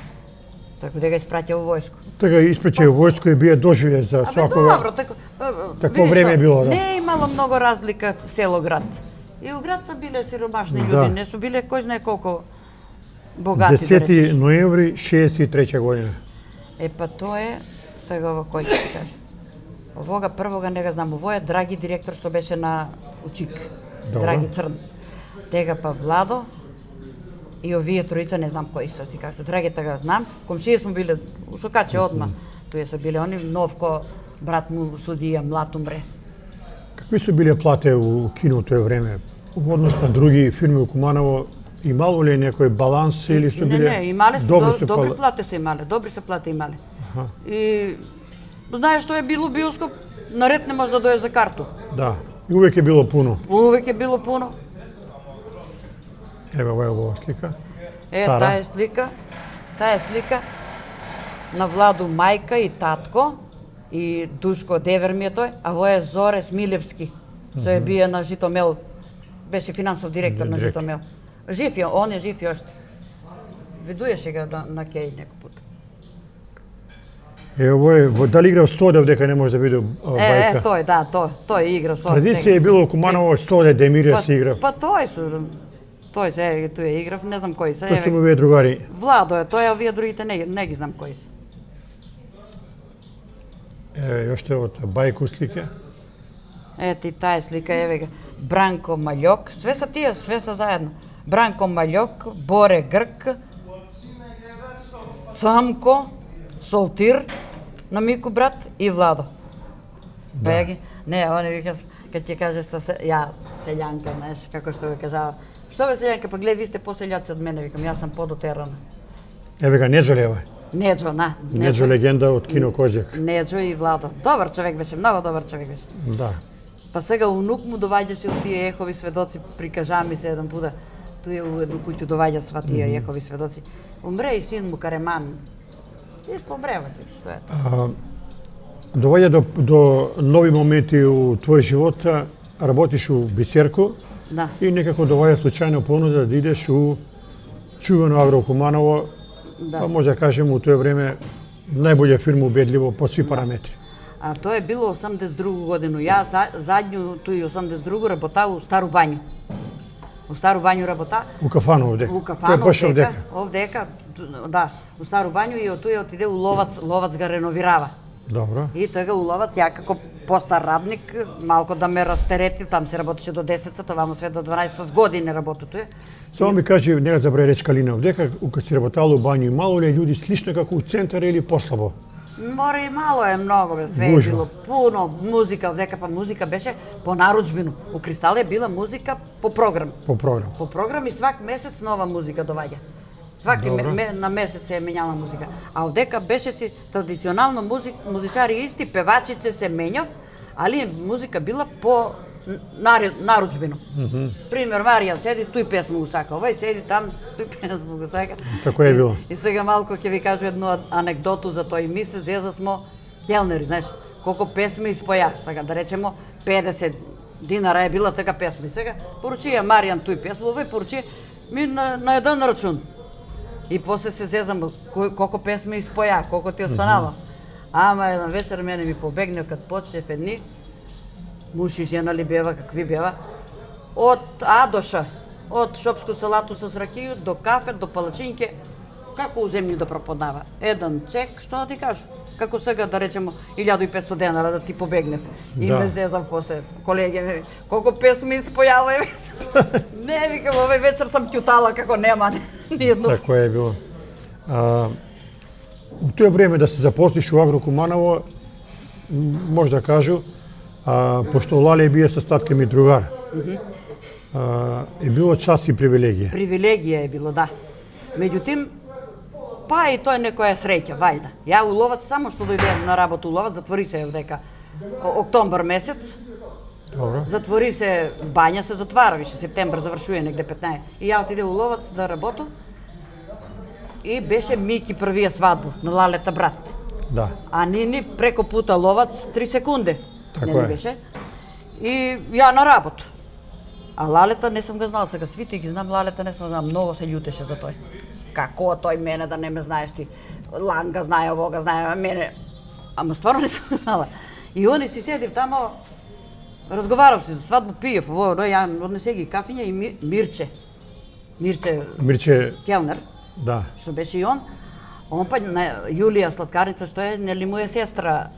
Така да га испраќа у војску.
Така испраќај у војско и бие доживе за свакога.
Добро, така.
Какво
видиш
време е
што,
било, да.
Не е имало многу разлика село-град. И у град са биле сиромашни
Да.
луѓе, не су биле кој знае колку богати, да
10
речеш.
ноември 63 година.
Па тоа е сега во кој ќе ти кажу. Овога првога не га знам, овој е драги директор што беше на УЧИК.
Добро.
Драги Црн. Тега па Владо и овие тројца не знам кои се, ти кажу. Драгите ga знам, комшија смо биле усокаче одма. Тој се биле они, Новко, брат му судија, млад умре.
Какви su bile plate u kinu u to време? U odnosu na drugi filmi u Kumanovo, imalo li je некој баланс или su bile...
Не, имале се,
добри
добри плати се имале, добри се плати имале. И знаеш што е било биоскоп, наред не може да дојде за карту.
Da, i uvek je bilo puno.
Увек е било пуно.
Evo, ovo je ova slika.
Таа е слика на Владу мајка и татко и Душко Девер ми е тој, а во е Зоре Смилевски, што е бие на Житомел, беше финансов директор на
Директор.
Житомел. Жив е, он е жив јоште. Видуеше ga на Кеј некој пат.
Ovo je, da li igrao Soda ovdje kad ne može da vidi bajka?
Тој, да, тој игра со.
Tradicija je bilo u Kumanovo Soda, Demirija se igra.
Па тој се, тој е играв, не знам кои се.
To su mu ove drugari.
Владо е тој, а овие другите не ги знам кои се.
Još te od bajku slike.
Ето и таа слика, еве га. Бранко Маљок, све са тие, све са заедно. Бранко Маљок, Боре Грк, Цамко, Солтир, на Мико брат и Владо. Па ја ги, не, они вика, кад ќе каже ја селјанка, знаеш, како што го кажава. Што бе селјанка, па гледај, ви сте поселјаци од мене, викам, јас сам подотерана.
Evo ga, Neđoleva.
Неджо,
Neđo legenda od Kino Kozjak.
Неджо и Владо. Добар човек беше, многу добар човек беше.
Da.
Па сега унук му доваѓаше од тие ехови сведоци, прикажа ми се еден пуда. Тој у едну куќу доваѓа сва тие ехови сведоци. Умре и син му Кареман. Испомревате, што е тоа?
Доваѓа до нови моменти у твој живот, работиш у Бисерко
Да.
и некако доваѓа случајно понуда да идеш у чувено Агро Куманово,
Да.
па може да кажем у тоа време најбоља фирма убедливо по сви параметри.
А тоа е било 82 годину. Ја задњу тој 82 работа у Стару Бању. У Стару Бању работа.
У кафану овде.
У
Тоа
кафану
е баш овдека.
Овдека, да, у Стару Бању и од тој отиде у Ловац, Ловац га реновирава.
Добро.
И тога у Ловац ја како постар радник, малку да ме растерети, там се работеше до 10 сата, вамо све до 12 с години работото е.
Само ми кажи, не забрави реч Калинов, дека кога си работало у Бању мало ли луѓе слично како у центар или послабо?
Море и мало е многу, бе, све е
Гужва.
било пуно музика, дека па музика беше по наруджбину. У Кристал е била музика по програм.
По програм.
По програм и свак месец нова музика доаѓа. Сваки
Добро.
на месец се менјава музика. А овдека беше си традиционално музичари исти, певачице се менјав, али музика била по наруджбину. Пример, Маријан седи, тој песма го сака, овај седи там, тој песма го сака.
Тако е било.
И сега малку ќе ви кажу едно анекдоту за тој. Ми се зеза смо келнери, знаеш, колку песми испоја. Сега да речемо 50 динара е била така песма. И сега поручи ја Маријан тој песма, овај поручи ми на еден рачун. И после се зезам колку песми испоја, колку ти останава. Ама еден вечер мене ми побегне кад почнев едни муж и жена ли бева, какви бева, од А до Ш, од шопско салату с ракију до кафе, до палачинке, како у земју да проподнава. Еден цек, што да ти кажу? Како сега да речемо 1500 денара да ти побегнев. И
Да.
ме зезам после колеги ми, колку песми испојава е вечер. Не, викам, овој вечер сам ќутала како нема ни едно.
Тако е било. У тоа време да се запослиш у Агрокуманово, може да кажу, пошто Лале бие со татка ми другар, е било час и привилегија.
Привилегија е било, да. Меѓутим, па и тој некоја среќа, вајда. Ја у Ловац, само што дојде на работа у Ловац, затвори се овдека октомбар месец,
Добро.
затвори се, бања се затвара, више септембр завршува негде 15. И ја отиде у Ловац да работу и беше Мики првија свадбу на Лалета брат.
Да.
А Нини преко пута Ловац 3 секунди.
Така
не
е.
беше. И ја на работа. А Лалета не сум го знала, сега свите ги знам, Лалета не сум го знам, многу се љутеше за тој. Како тој мене да не ме знаеш ти? Ланга знае, овога знае, а мене... Ама стварно не сум го знала. И они си седив тамо, разговарав си за свадбу, пиев, ово, ја однесе ги кафиња и Мирче.
Мирче,
Келнер,
да.
што беше и он па на Јулија Сладкарница, што е, нели му е сестра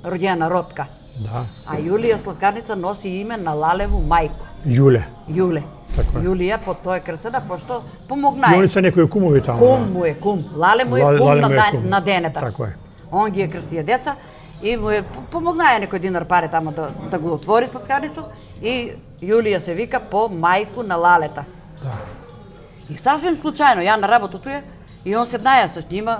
роѓена Ротка.
Да.
А Јулија Сладкарница носи име на Лалеву мајку,
Јуле.
Јуле.
Така е.
Јулија по тоа е крстена, пошто
И
помогнае.
они се некои кумови таму.
Кум му е, кум. Лале му е кум
Лале му е кум.
на денета.
Тако е.
Он ги е крстија деца и му е помогнае некој динар пари тамо да го отвори сладкарницу и Јулија се вика по мајку на Лалета.
Да.
И сасвим случајно, ја на работа туе и он седнаја со нима.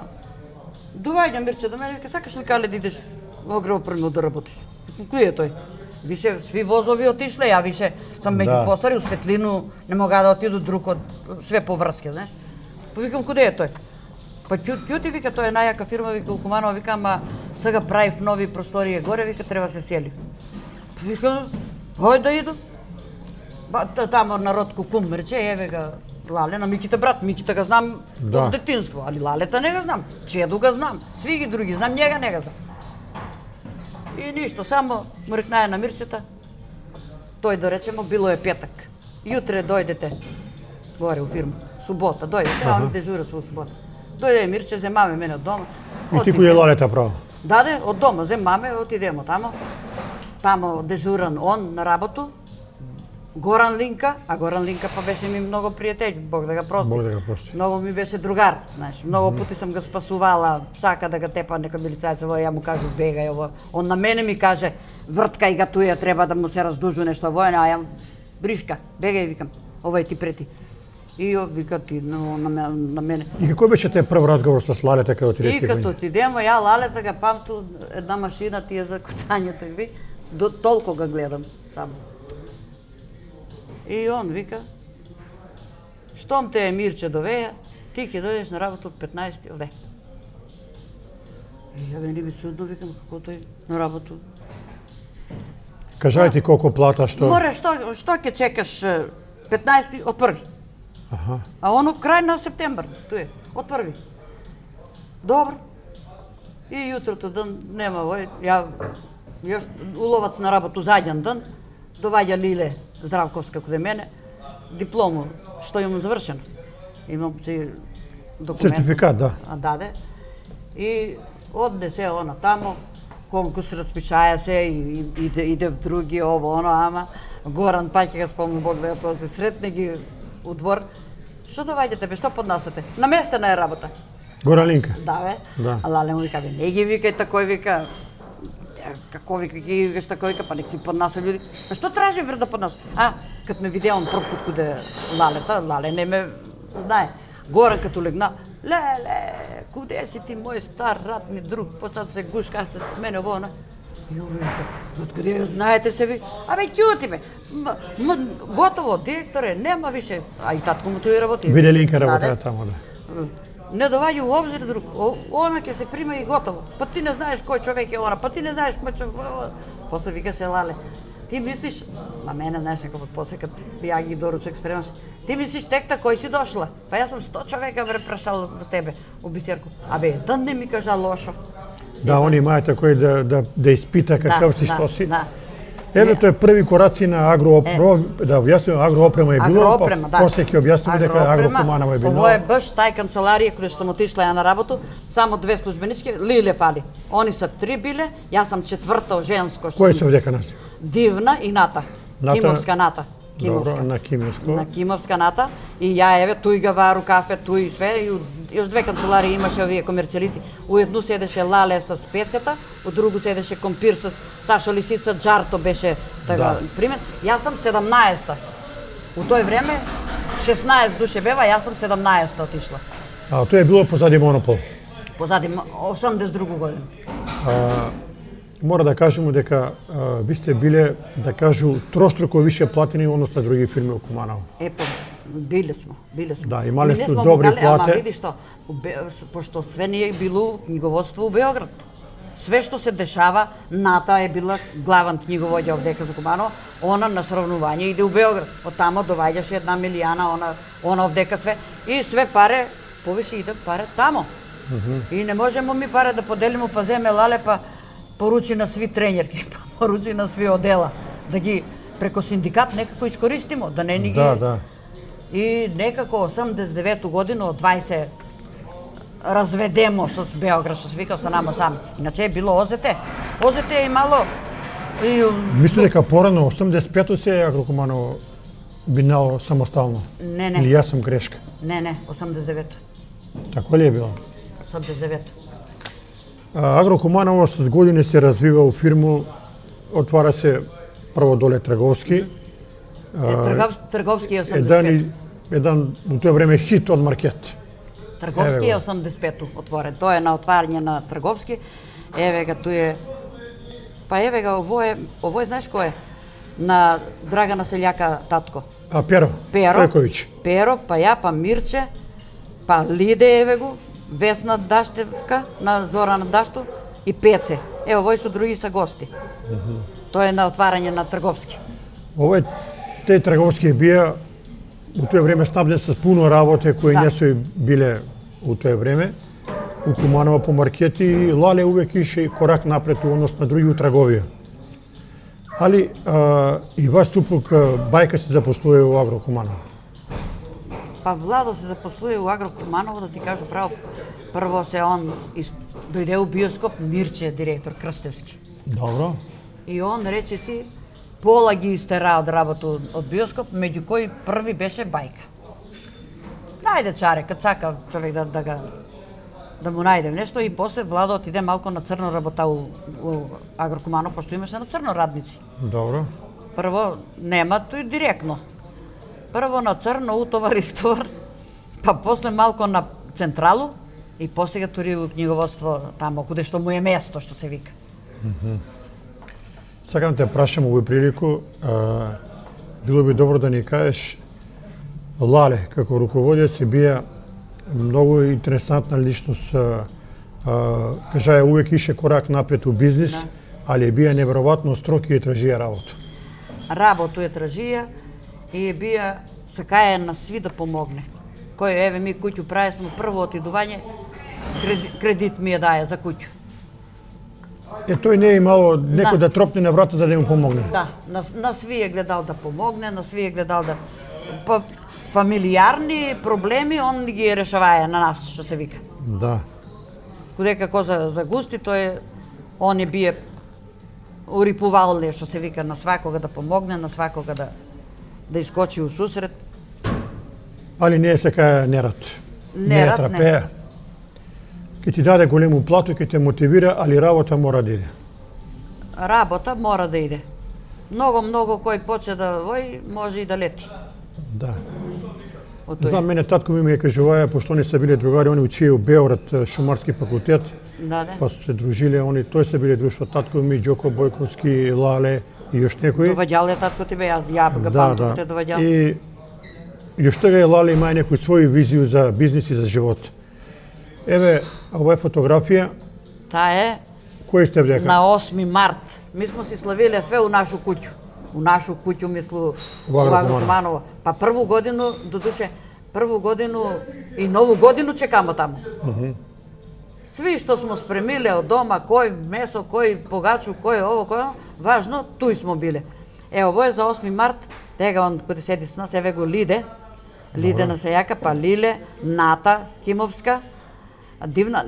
Доаѓа Мирче до мене, вика, сакаш ли Кале да идеш во Агропрмо да работиш? Викам, кој е тој? Више сви возови отишле, ја више сам меѓу
Да.
постари, у светлину не мога да отиду друг од све поврски, знаеш. Па викам, куде е тој? Па ќути, вика, тоа е најака фирма, вика, у Куманово, вика, ама сега правив нови простории горе, вика, треба се сели. Па викам, хој да иду. Ба, тамо на Ротко кум рече, еве ga Лале на Миките брат, Миките ga знам
Да.
од детинство, али Лалета не ga знам, Чеду ga знам, сви ги други знам, njega не ga знам. И ништо, само му рекнае на Мирчета, тој да речемо, било е петак. Јутре дојдете горе у фирма, субота, дојдете, а он дежура со субота. Дојде Мирче, земаме мене од дома.
И ти кој е Лалета право?
Даде, од дома, земаме, отидемо тамо. Тамо дежуран он на работу, Горан Линка, а Горан Линка па беше ми многу пријател, Бог да го прости.
Бог да го прости.
Многу ми беше другар, знаеш, многу пати сам го спасувала, сака да го тепа некој милицаец, ово ја му кажу бегај ово. Он на мене ми каже врткај га туја, треба да му се раздужу нешто војно, а ја бришка, бегај викам, овој ти прети. И вика ти на мене.
И како беше те прв разговор со Лалета кога ти
И
рече?
като отидемо, ја Лалета га памту една машина тие за куцањето и ви, толку га гледам само. И он вика, штом те е Мирче довеја, ти ќе дојдеш на работа од 15 овде. И ја мене би чудно, викам, како тој на работа.
Кажај ти колку плата, што...
Море, што ќе чекаш 15 од први?
Аха.
А оно крај на септембр, туе, од први. Добро. И јутрото ден нема вој, ја још уловац на работу задјан ден, доваѓа Лиле Здравковска каде мене, диплому, што имам завршено. Имам си документ.
Сертификат, да.
А даде. И однесе она тамо, конкурс распишаја се и иде в други, ово, оно, ама Горан пак ќе го спомни, Бог да ја прости, сретне ги у двор. Што доваѓате бе, што поднасете? Наместена е работа.
Горалинка.
Да бе.
Да.
А Лале му вика, бе, не ги викај такој, вика, како вика, ги викаш такој, вика, па нек си поднаса луѓе. А што тражи бре да поднаса? Кад ме видеа он прв пат куде Лалета, Лале не ме знае. Горан като легна, леле, куде си ти мој стар ратни друг, почна да се гушка, се смене ово, она. Ју вика, откуде ја знаете се ви? Абе, ќути бе, готово, директоре, нема више, а и татко му тој работи.
Виделинка работеа тамо, да.
Не доваѓа у обзир друг, она ќе се прима и готово. Па ти не знаеш кој човек е она, па ти не знаеш кој човек. После викаше Лале, ти мислиш, на мене, знаеш, некој после кад ја ги доручек спремаш, ти мислиш текта кој си дошла? Па јас сум 100 човека бре прашал за тебе у бисерку. Абе, еден не ми кажа лошо.
Да, они имаат такој да испита какав си, што си.
Да.
Еве тоа е први кораци на да објасним агроопрема е било, па после ќе објасниме дека агрокуманова е било.
Ово е баш тај канцеларија каде што сум отишла ја на работу, само 2 службенички, Лиле фали. Они са 3 биле, јас сам 4-то женско што.
Кој се овдека нас?
Дивна и Ната. Кимовска Ната.
Добро, на Кимовско.
На Кимовска Ната. И ја еве туј га вару кафе, туј све, и још 2 канцеларии имаше овие комерцијалисти. У едну седеше Лале со специята, у другу седеше компир со Сашо Лисица, Джарто беше така пример. Јас сам 17-та. У тој време 16 душе бева, јас сум 17-та отишла.
А тоа е било позади Монопол.
Позади 82 година.
Мора да кажеме дека ви сте биле, да кажу, троstruko више платени односно на други фирми у Куманово.
Биле смо.
Да, имале сте добри плате.
Ама види што, пошто све не е било книговодство у Београд. Све што се дешава, Ната е била главен книговоѓа овдека за Куманово, она на сравнување иде у Београд. Од тамо доваѓаше 1 милијана, она овдека све. И све паре, повише иде паре тамо. И не можемо ми паре да поделимо, па земе Лале, па поручи на сви тренерки, па поручи на сви одела, да ги преко синдикат некако искористимо, да не ни ги...
Да.
И некако 89 година од 20 разведемо с Београд, што се вика, останамо сами. Иначе е било ОЗТ. ОЗТ е имало...
Мислам дека порано, 85-то се Агрокуманово бинало самостално.
Не.
Или јас сум грешка?
Не, 89-то.
Тако ли е било?
89-то.
Агрокуманово с години се развива у фирму, отвара се прво доле Трговски.
Трговски е 85-то.
Еден у тоа време хит од маркет.
Трговски е 85-то отворен. Тоа е на отварање на Трговски. Еве га тој е. Па еве га ово е знаеш кој е? На Драгана Селјака татко.
Перо. Тојковиќ.
Перо, па ја, па Мирче, па Лиде еве го, Весна Даштевка, на Зорана Дашто и Пеце. Ево, овој со други са гости. Тоа е на отварање на Трговски.
Овој те Трговски бија у тоа време снабден с пуно работе кои не се биле у тоа време. У Куманово по маркети и Лале увек ише корак напред у однос на други у трговија. Али и ваш супруг Бајка се запослuje у Агрокуманово.
Па Владо се запослuje у Агрокуманово, да ти кажу право. Прво се он дојде у биоскоп, Мирче директор Крстевски.
Добро.
И он рече си пола ги истера од работа од биоскоп, меѓу кои први беше Бајка. Најде чаре, кад сака човек да му најдем нешто, и после Владо отиде малку на црно работа у Агрокуманово, пошто имаше на црно радници.
Добро.
Прво нема тој директно. Прво на црно утовар и стовар, па после малку на централу и после ga тури у книговодство тамо куде што му е место, што се вика.
Сакам те прашам овој прилику, било би добро да ни кажеш, Лале како руководец и бија многу интересантна личност, кажаја увек ише корак напред у бизнис, али бија неверојатно строг и тражија работа.
Работу е тражија и бија сакаја на сви да помогне. Кој еве ми куќу прави смо прво отидување, кредит ми ја дае за куќу.
Тој не е имало некој да тропне на врата да му помогне.
Да, на сви е гледал да помогне, на сви е гледал да фамилиарни проблеми он ги решаваја на нас, што се вика.
Да.
Кодека коза за густи, тој On je bije uripovalne, što se vika, na svakoga da pomogne, na svakoga da iskoči u susret.
Ali не е сега нерад.
Нерад,
е трапеа. Ке ти даде голему плату, ке те мотивира, али работа мора да иде.
Работа мора да иде. Много кој почне да вој, може и да лети.
Да.
Од тој.
Знам, мене татко ми ја кажуваја, пошто они се биле другари, они учија у Београд шумарски факултет,
Да.
па се дружиле, они тој се биле друштво, татко ми, Ѓоко Бојковски, Лале и још некои.
Доваѓал е татко тебе, ја го памтам те доваѓал.
И још тега Лале има некој своју визију за бизнис и за живот. Еве, ова е фотографија.
Та е
Кој сте дека?
на 8 март. Mi smo si slavili sve u našu kuću. U našu kuću, mislu, u Agro-Kumanovo. Pa prvu godinu, doduše, prvu godinu i novu godinu čekamo tamo. Svi što smo spremili od doma, koji meso, koji pogaču, koji ovo, koji ono, važno, tu smo bili. Evo, ovo je za 8. mart, tega on kod sedi s nas, evo go Lide, Lide na sejaka, pa Lile, Nata Kimovska,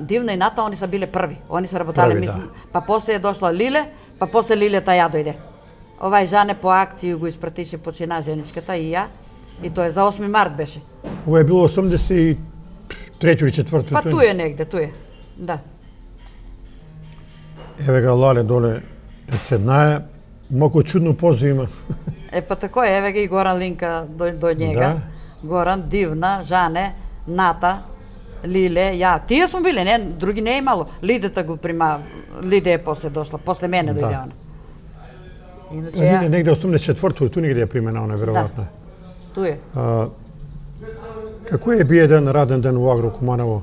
Divna i Nata, oni su bile prvi, oni su rabotali, pa posle je došla Lile, pa posle Lileta ja dojde. Ovaj Žane po akciju go ispratiše počina ženičkata i ja, i to je za 8. mart beše.
Ovo je bilo 83. ili 4.
Pa tu je negde, tu je, da.
Еве га Лале доле седнае, малку чудну позу има.
Pa tako je, evo ga i Goran linka do njega.
Da.
Goran, Divna, Žane, Nata, Lile, ja. Tije smo bili, ne, drugi ne imalo. Lideta go prima, Lide je posle došla, posle mene dojde ona. Inače ja...
Негде 84. Tu negdje je primjena ona, verovatno.
Tu je.
Како е би еден раден ден у Агро-Куманово?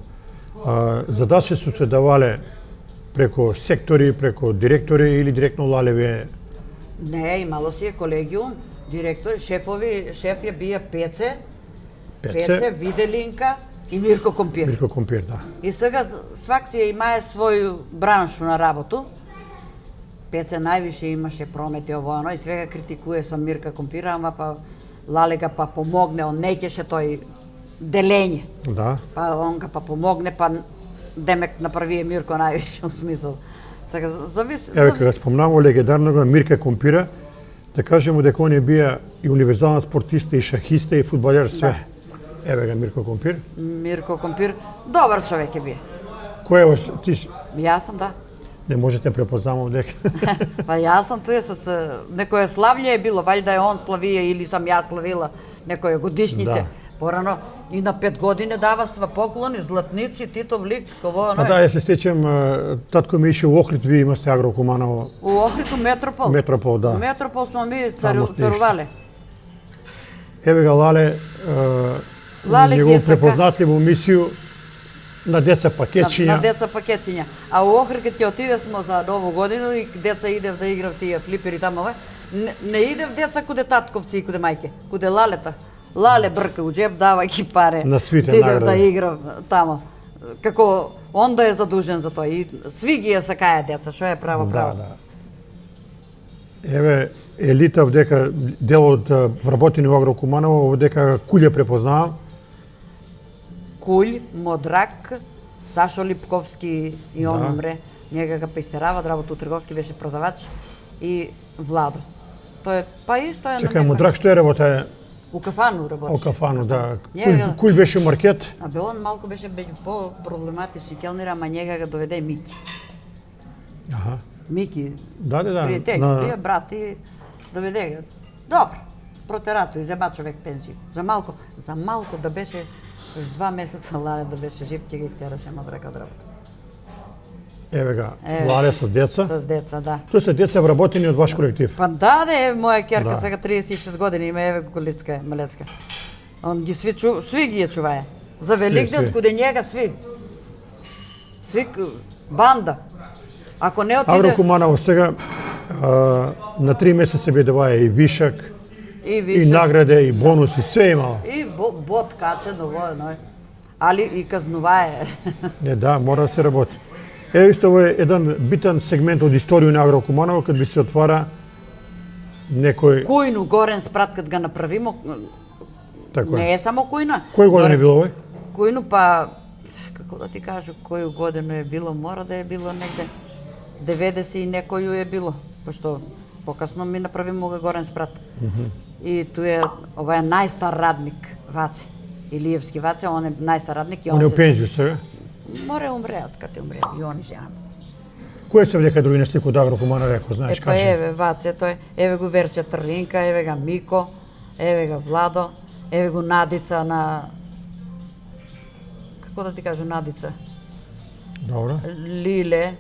Задачи su se davale preko sektori, preko direktori ili direktno Laleve?
Ne, imalo si je kolegijum, direktor, šef je bija Pece, Videlinka i Mirko Kompir.
Mirko Kompir, da.
I сега svak si je imao svoju branšu na rabotu. Pece najviše imаше promet i ovo ono i sve ga kritikuje sa Mirka Kompira, ама pa Lale ga pa pomogne, on nećeše toj delenje.
Da.
Pa on ga pa pomogne, pa Demek направи je Mirko najviše u smislu. Сега зависи...
Еве, кога спомнавamo легендарного Мирка Компира, да кажемо дека он е бија и универзален спортиста, и шахиста, и фудбалер, све. Еве га Мирко Компир.
Mirko Kompir, dobar čovjek je bio.
Кој е ти?
Ja sam, da.
Не можете препознавам дека.
Pa ja sam tu je nekoje slavlje je bilo, valjda je on slavije ili sam ja slavila nekoje godišnjice. Porano i na 5 godine dava sva pokloni, zlatnici, Titov lik, ovo ono.
Pa da, ja se sjećam, tatko mi išao u Ohrid, vi imate Agro-Kumanovo.
U Ohridu Metropol.
Metropol, da.
U Metropol smo mi caruvali.
Еве га Лале, негову препознатливу мисiju на деца пакетчиња.
На деца пакетчиња. А у Охрид ќе отиде смо за нову годину и деца идев да играв тие флипери тамо, не идев деца куде татковци и куде мајке, куде Лалета. Лале брка у джеб, давајќи паре.
На свите
награди. Да играв тамо. Како он да е задужен за тоа. И сви ги ја сакаја деца, што е право.
Да, да. Еве, елита дека дел од вработени у Агро-Куманово, дека Кулја препознавам.
Кулј, Модрак, Сашо Липковски и он умре. Njega ga пеистерава, работа у трговски беше продавач и Владо. Тој е па исто е.
Чекај, Модрак што е работа?
У кафану работеше.
У кафану, да. Кулј беше у маркет?
А бе он малку беше меѓу по-проблематични келнери, ама njega ga доведе Мики.
Аха.
Мики.
Да, да, да.
Пријател, бија брат и доведе го. Добро. Протерато и зема човек пензија. За малку да беше 2 месеца Лале да беше жив, ќе ги истераше Модрак од работа.
Еве га, Лале со деца?
С деца, да.
Тоа се деца вработени од ваш колектив?
Па да, моја ќерка сега 36 години има, еве Колицка, Малецка. Он ги сви ги ја чуваја. За Великден куде njega сви. Сви банда. Ако не отиде...
Агро-Куманово сега на 3 месеца би даваја и вишак, и награде, и бонуси, све имало.
И бот качен, ово, али и казнувае.
Да, мора да се работи. Ево исто ово е еден битен сегмент од историју на Агро-Куманово, кад би се отвара некој...
Кујну, горен спрат, кад га направимо, не е само Кујна.
Кој година е било овој?
Кујну, па, како да ти кажу, кој година е било, мора да е било негде 90 и некоju е било, пошто покасно ми направи мога горен спрат. И тој е, ова е најстар радник Ваце. Илиевски Ваце, он е најстар радник и
Он е у
се
пензiju сега.
Море умре, откаде умре, и он и жена.
Кој се влека други на слику од Агрокуманов, ако знаеш,
Па
кажи.
еве Ваце тој, еве го Верче Трлинка, еве га Мико, еве га Владо, еве го Надица на... Како да ти кажу Надица?
Добро.
Лиле,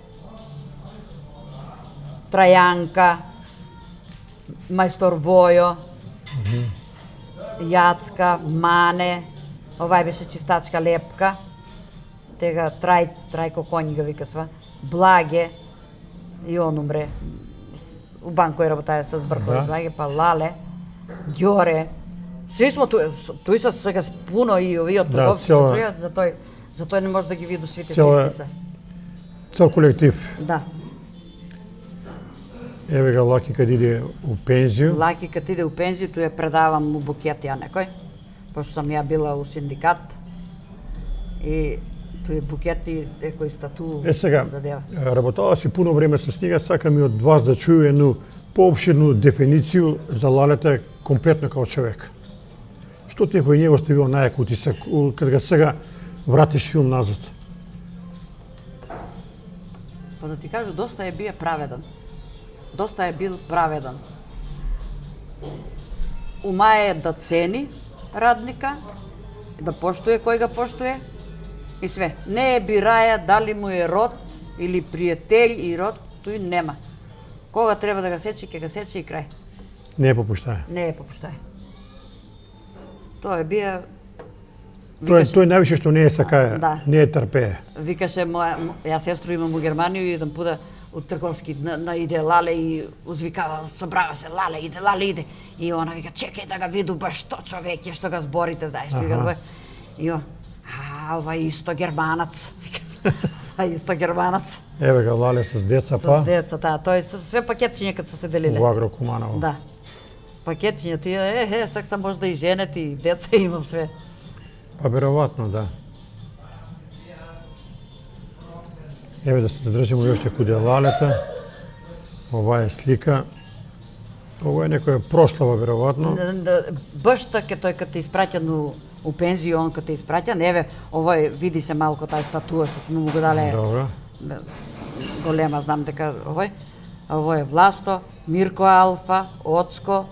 Трајанка, мајстор Војо, Јацка, Мане, овај беше чистачка Лепка, тега Трајко Коњ го вика сва, Благе, и он умре. У банкој работаја со збркови
Да.
Благе, па Лале, Ѓоре. Сви смо туи се сега пуно и овие од
Да,
трговци се
цела-
туи, затоа не може да ги виду сите
Цела-
сите.
Цел колектив.
Да.
Еве га Лаки кад иде у пензiju.
Лаки кад иде у пензија, тој ја предавам му букети ја некој, пошто сам ја била у синдикат. И тој букети некој стату
Е сега,
дадева.
работала си пуно време со снега, сакам и од вас да чую едну поопширну дефиницiju за Лалета комплетно као човек. Што ти кој него оставил најак утисак, кад га сега вратиш филм назад?
Па да ти кажу, доста е бие праведен. Доста е бил праведен. Умае да цени радника, да поштуе кој го поштуе и све. Не е бираја дали му е род или пријател и род, тој нема. Кога треба да го сечи, ќе го сечи и крај.
Не е попуштаја.
Не е попуштај. Тоа е бие...
Тој највише што не е сакаја,
Да.
не е трпее.
Викаше ја сестру имам у Германија и идам пуда од трговски на иде Лале и узвикава, собрава се Лале иде. И она вика чекај да го виду баш што човек е што го зборите, знаеш, вика
Аха.
тоа. И он ова е исто германац. Вика, а исто германац.
Еве га Лале с деца
С
па
децата, тој све пакетчиња кад се се делиле.
у Агрокуманово.
Да. Пакетчиња тие, сак сам може да и женети и деца имам све.
Па веројатно, да. Еве да се задржиме уште куде Лалета. Ова е слика. Ова е некоја прослава веројатно.
Баш така тој кад те испраќан у пензија, он кад те испраќан, еве, овој види се малку таа статуа што сме му го дале
Добро.
голема, знам дека овој е Власто, Мирко Алфа, Оцко,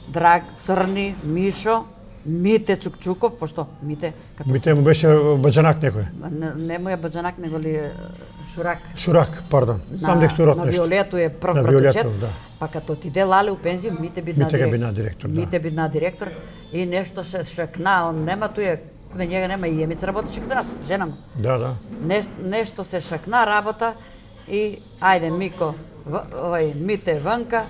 Драг Црни, Мишо, Мите Чукчуков, пошто Мите като
Мите му беше баџанак некој.
не му е баџанак, него ли е Шурак.
Шурак, пардон. Сам дек Шурак
на
нешто.
Виолету е прв
На
братовчет.
Виолету, да.
Па като отиде Лале у пензија, Мите бидна
Мите га
директор.
бидна директор, да.
Мите бидна директор и нешто се шакна, он нема туе, каде njega нема и Емица работеше кај нас, жена му.
Да, да.
Нешто се шакна работа и ајде Мико, овај Мите Ванка.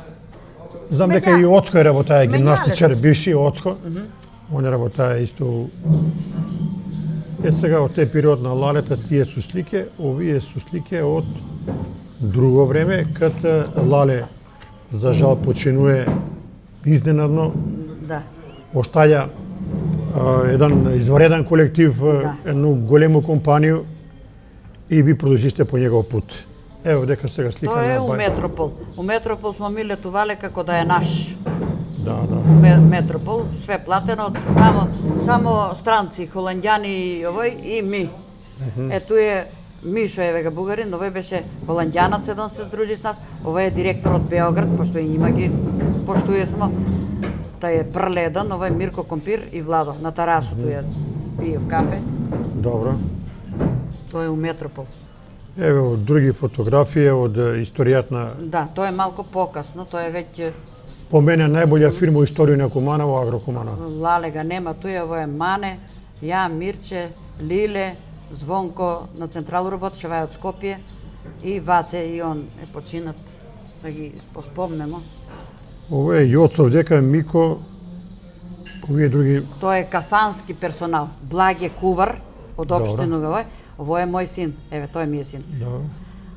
Знам дека
Менја-
и Оцко е работаја
Менјале
гимнастичар,
се.
бивши Оцко. Он е работаја исто. Е сега од тој период на Лалета тие су слике, овие су слике од друго време, кад Лале за жал починуе изненадно,
Да.
остаја еден извареден колектив,
Да.
едну голему компанiju и ви продолжисте по негов пут. Ево дека сега слика
Тоа е
на
у
Бај.
Метропол. У Метропол смо ми летувале како да е наш.
Да, да.
У Метропол, све платено, тамо само странци, холандјани и овој и ми. Ето е Мишо еве бугарин, овој беше холандјанец еден се здружи с нас, овој е директор од Београд, пошто и нима ги поштуе смо. Тај е Прледен, овој е Мирко Компир и Владо на тарасу е пие в кафе.
Добро.
Тоа е у Метропол.
Еве од други фотографии од историјата на
Да, тоа е малку покасно, тоа е веќе
по мене најбоља фирма у историја на Куманово, Агрокуманово.
Лале га нема, туј овој е Мане, ја, Мирче, Лиле, Звонко на Централу работеше, вај од Скопје и Ваце и он е починат, да ги спомнемо.
Ова е Јоцов дека Мико, овие други,
Тоа е кафански персонал, Благе Кувар од
Добро.
општина овој е мој син, еве тој ми е син.
да,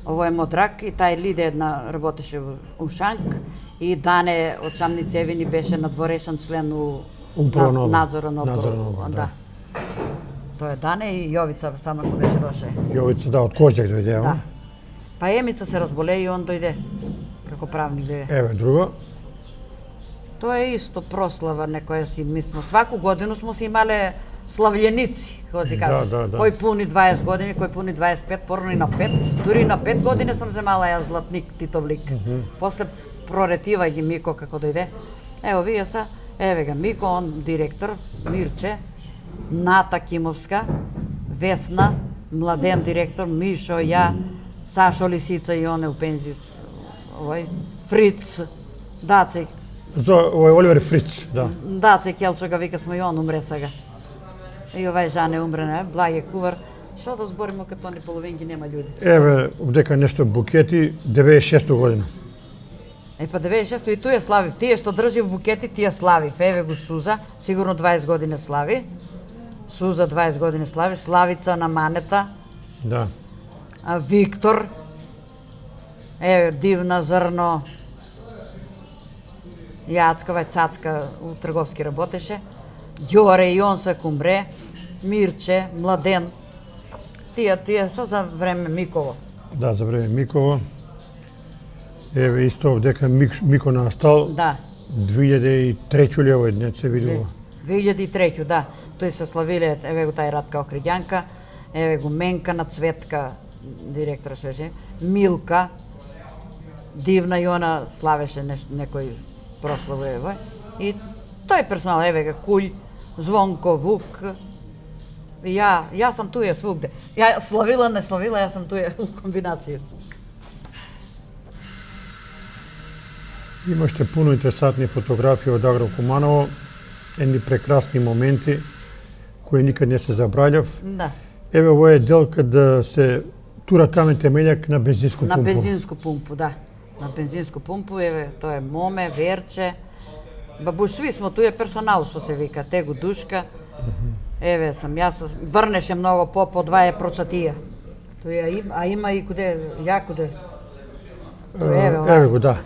Овој е Модрак и тај Лиде една работеше у Шанк и Дане од Шамницевини беше надворешен член у
Управен одбор.
надзорен одбор.
Надзорен одбор, да.
Тоа е Дане и Јовица само што беше доше.
Јовица, да, од Козјак дојде,
Да. Па Емица се разболе и он дојде. Како правник дојде.
Еве друго.
Тоа е исто прослава некоја си. Мы смо сваку годину смо си имале слављеници, како ти кажам.
Да.
Кој пуни 20 години, кој пуни 25, порано и на 5. Дури на 5 години сам земала ја златник Титовлик. После проретива ги Мико како дојде. Ево вие са, еве га Мико, он директор, Мирче, Ната Кимовска, Весна, Младен директор, Мишо, ја, Сашо Лисица и он е у пензија. Овој Фриц, Даце,
За овој Оливер Фриц, да.
Даце Келчо га вика смо и он умре сега. И овај Жане умре, не? Благе Кувар. Што да збориме като не половинки нема луѓе?
Еве, дека нешто букети, 96 година.
Па 96-то и тој славив. Тие што држи букети, тие славив. Еве го Суза, сигурно 20 години слави. Суза 20 години слави. Славица на Манета.
Да.
Виктор. Еве, Дивна Зрно. Јацкава, Цацка у трговски работеше. Ѓоре и он се кумре. Мирче, Младен. Тие се за време Миково.
Да, за време Миково. Еве исто дека Мико настал.
Да.
2003 ли овој ден се видело.
2003, да. Тој се славиле, еве го тај Радка Охридјанка, еве го Менка на Цветка, директор шеше, Милка, Дивна и она славеше некој прославу еве. И тој персонал, еве га Кулј, Звонко, Вук. Ја сам туја свугде. Ја славила, не славила, јас сам туја у комбинација.
Имаше пуно интересантни фотографии од Агро Куманово, едни прекрасни моменти кои никад не се забрављав.
Да.
Еве овој е дел каде се тура камен темељак на бензинско пумпу.
На бензинско пумпу, да. На бензинско пумпу, еве, тоа е Моме, Верче. Бабуш, сви смо туја персонал, што се вика, Тегу Душка. Еве сам, јас врнеше многу по два е прочатија. Тоја има, а има и куде, ја куде.
Еве го, да.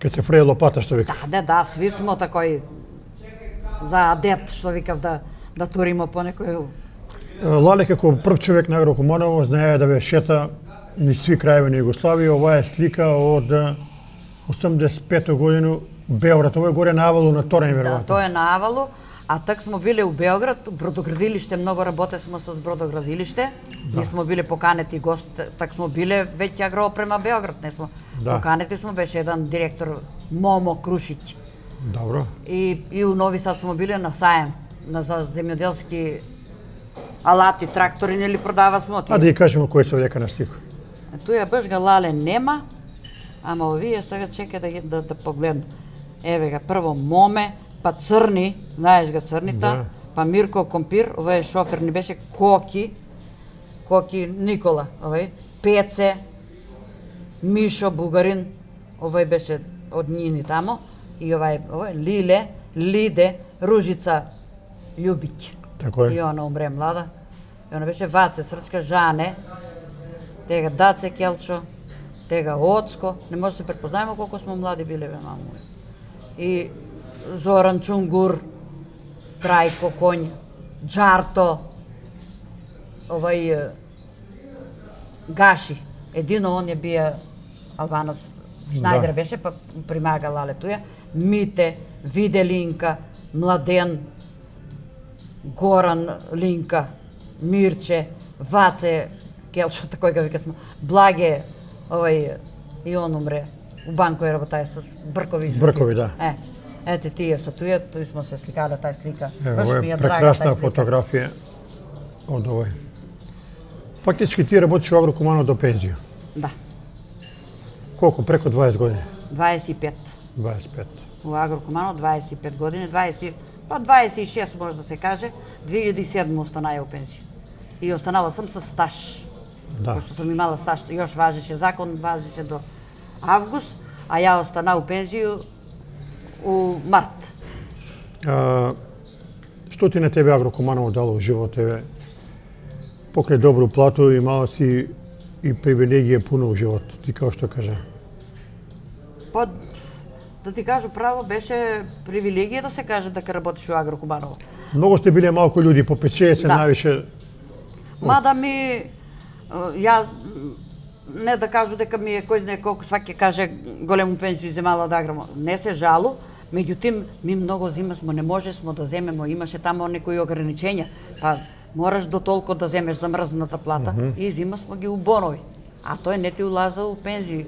Ке се фреje лопата, што вика.
Да, сви смо такој за адепт, што викав да туримо по некој.
Лале како прв човек на Агро Куманово знае да ве шета ни сви крајеви на Југославија. Ова е слика од 85 годину Београд. Ова е горе на Авалу на Торен, веројатно.
Да, тоа е на Авалу, а так смо биле у Београд, бродоградилиште, многу работе смо с бродоградилиште. Ние смо биле поканети гост, так смо биле веќе агроопрема Београд, не смо.
Да.
Поканети смо, беше еден директор Момо Крушиќ.
Добро.
И у Нови Сад смо биле на саем, за земјоделски алати, трактори, нели продава смо тие.
А да ја кажеме кој се овдека на стих.
Туја баш га Лале нема, ама овие сега чека да погледну. Еве га прво Моме, па Црни, знаеш га Црнита,
Да.
па Мирко Компир, овој шофер ни беше Коки Никола, овој Пеце, Мишо Бугарин, овој беше од Нини тамо, и овој Лиле, Лиде, Ружица Љубиќ.
Тако е.
И она умре млада. И она беше Ваце Срчка, Жане, тега Даце Келчо, тега Оцко. Не може да се препознаеме колку смо млади биле, бе, мамо. И Зоран Чунгур, Трајко Конј, Джарто, овај Гаши. Едино он е бија албанец. Шнајдер беше, па примага Лале туја. Мите, Виделинка, Младен, Горан Линка, Мирче, Ваце Келчо, такој га вика смо. Благе, овај, и он умре. У банко е работај с Бркови.
Бркови, да.
Ете тие са туја, тој смо се сликале тај слика.
Ево, ова е прекрасна фотографија од овој. Фактички ти работиш во Агро Куманово до пензија.
Да,
Колку? Преку 20 години?
25.
25.
У Агро Куманово 25 години, 26 може да се каже. 2007 останаја у пензија. И останала сам со стаж.
Да.
Пошто сум имала стаж, још важеше закон, важеше до август, а ја остана у пензију у март.
Што ти на тебе Агро Куманово дало у живот тебе? Покрај добру плату имала си и привилегија пуно у живот. Ти како што кажа?
Па, да ти кажу право, беше привилегија да се каже дека работиш у Агро Куманово.
Многу сте биле малку луѓе, по 50
Да.
највише.
Мада ми Ја не да кажу дека ми е кој знае колку сваќе каже голему пензию земала да аграмо. Не се жалу, меѓутим ми многу зима смо не можесмо да земемо, имаше таму некои ограничења. Па мораш до толку да земеш замрзната плата и зима смо ги убонови. А тој не ти улаза у пензии.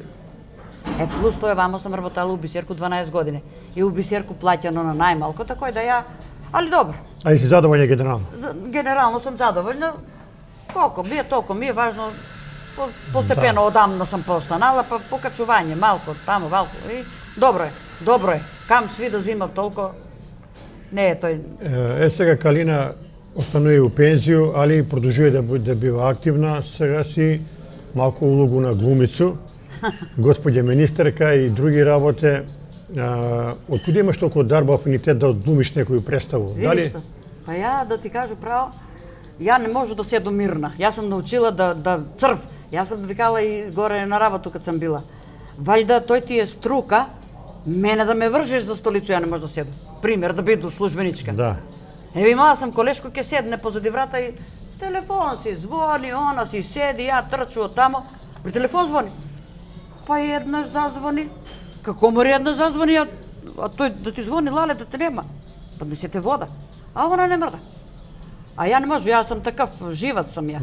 Плюс тоа вамо сам работала у Бисерку 12 години. И у Бисерку плаќано на најмалко, така да ја... Али добро.
А и си задоволен генерално?
Генерално сум задоволна. Колку ми е, толку ми е важно. Постепено одамна сам постанала, па покачување, малко, таму, малко. И добро е. Кам сви да зимав толку, не е тој...
Сега Калина останува у пензију, али продолжува да бива активна. Сега си малку улогу на глумицу, господја министерка и други работе. Од куде имаш толку дарба афинитет да одглумиш некоju представу?
Видиш што? Па ја да ти кажу право, ја не можу да седам мирна. Јас сум научила да црв. Јас сум викала и горе на работу кад сам била. Вајда тој ти е струка, мене да ме вржиш за столицу, ја не можу да седам. Пример, да биду службеничка.
Да.
Еви имала сам колешко ќе седне позади врата и телефон си звони, она си седи, ја трчу од тамо. При телефон звони. Па еднаш зазвони. Како мори еднаш зазвони, а тој да ти звони, лале, да те нема. Па ми се те вода. А она не мрда. А ја не можу, ја сум такав живат сам ја.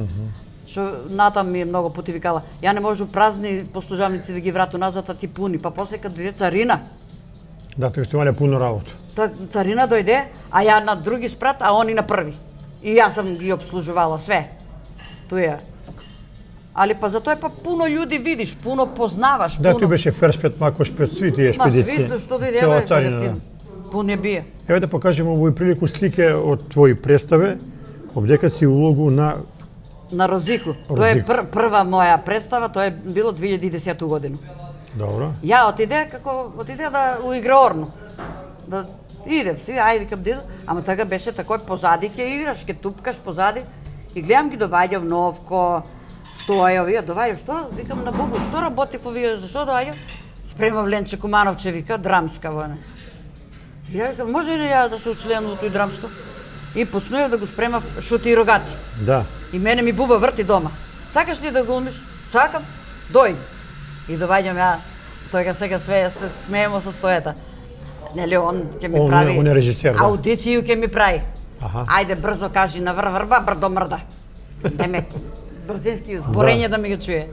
Што натам ми е многу пати викала. Ја не можу празни послужавници да ги врату назад, а ти пуни. Па после кад дојде царина.
Да, тоа сте имале пуно работа.
Царина дојде, а ја на други спрат, а они на први. И јас сам ги обслужувала све. Туја. Али па затоа па пуно људи видиш, пуно познаваш,
Да,
пуно...
ти беше ферспет макош пред сви тие експедиции.
Ма што дојде,
Цела
еве,
царина,
рецим, пун ја бие.
Еве да покажеме овој прилику слике од твои представе, обдека си улогу на...
На Розику. Тоа е прва моја представа, тоа е било 2010 годину.
Добро.
Ја отиде да у играорно. Да иде си, ајде кам дедо, ама така беше такој позади ќе играш, ќе тупкаш позади и гледам ги доаѓав Новко, Стоја, овие доаѓав, што? Викам на Бубу, што работив овие, зашо доаѓав? Спремав Ленче Кумановче, вика, драмска војна. И ја викам, може ли ја да се учленам во тој драмско? И почнував да го спремав Шути и Рогати.
Да.
И мене ми Буба врти дома. Сакаш ли да глумиш? Сакам. Дојди. И доаѓам ја, тој сега све се смеемо со Стојата. Нели он ќе ми прави.
Он е режисер, да.
Аудицију ќе ми прави.
Аха.
Ајде брзо кажи на врба, брдо мрда. Деме брзински зборење да ми го чуе.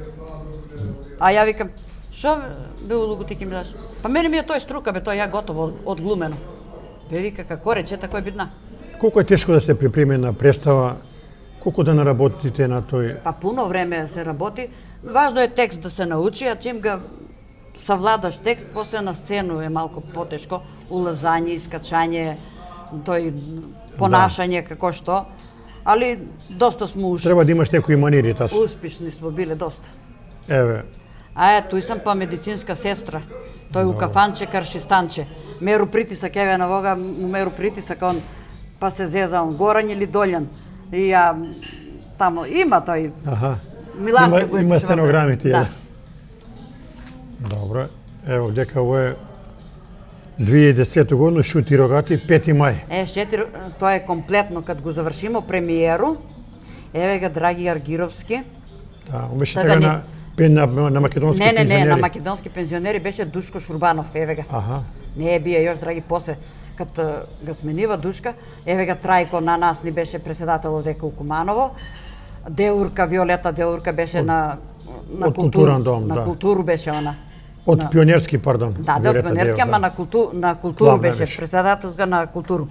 А ја викам, шо бе улогу ти ќе ми даш? Па мене ми е тој струка, бе, тој ја готово одглумено. Бе вика, како рече, тако е бидна.
Колку е тешко да се припреме на представа? Колку да наработите на тој?
Па пуно време се работи. Важно е текст да се научи, а чим ga savladaš tekst, после на сцену е малку потешко. Улазање, искачање, тој понашање како што. Али доста сме ушли.
Треба да имаш некои манири, тачно.
Успешни сме биле доста.
Еве.
А тој сам па медицинска сестра. Тој у кафанче каршистанче. Меру притисак, еве на вога му меру притисак, он па се зеза он горање или долјан. И ја тамо има тој.
Аха.
Миланка го е
има
пишувала.
стенограмите,
да.
Добро. Ево, дека ово е 2010 година, Шути и Рогати, 5 мај.
Тоа е комплетно, кад го завршимо премиеру. Еве га Драги Аргировски.
Да, он беше
Така
така на македонски
Не,
пензионери.
на македонски пензионери беше Душко Шурбанов, еве га.
Аха.
Не е бие још Драги после, кад га сменива Душка, еве га Трајко на нас ни беше председател дека у Куманово. Деурка, Виолета Деурка беше на
Од културен дом,
на
да.
културу беше она.
Од пионерски, пардон.
Да, од
Виолета
пионерски,
Дева,
ама
да.
на културу
Главна
беше,
беше.
председателка на културу.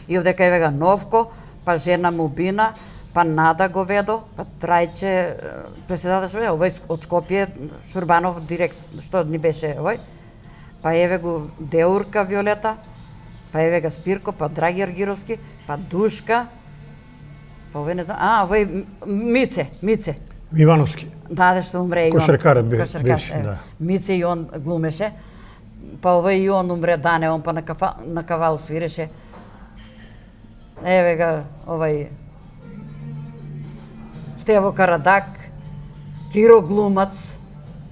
И овдека еве га Новко, па жена му Бина, па Нада Говедо, па Трајче, председател овој од Скопје, Шурбанов директ, што ни беше овој. Па еве го Деурка Виолета, па еве га Спирко, па Драги Аргировски, па Душка, па овој не знам, овој Мице.
Ивановски.
Да, што умре и он.
Кошаркарот
Кошаркар,
беше,
еве.
да.
Мице и он глумеше. Па овој и он умре Дане, он па на кавал свиреше. Еве га овој Стево Карадак, Киро глумац,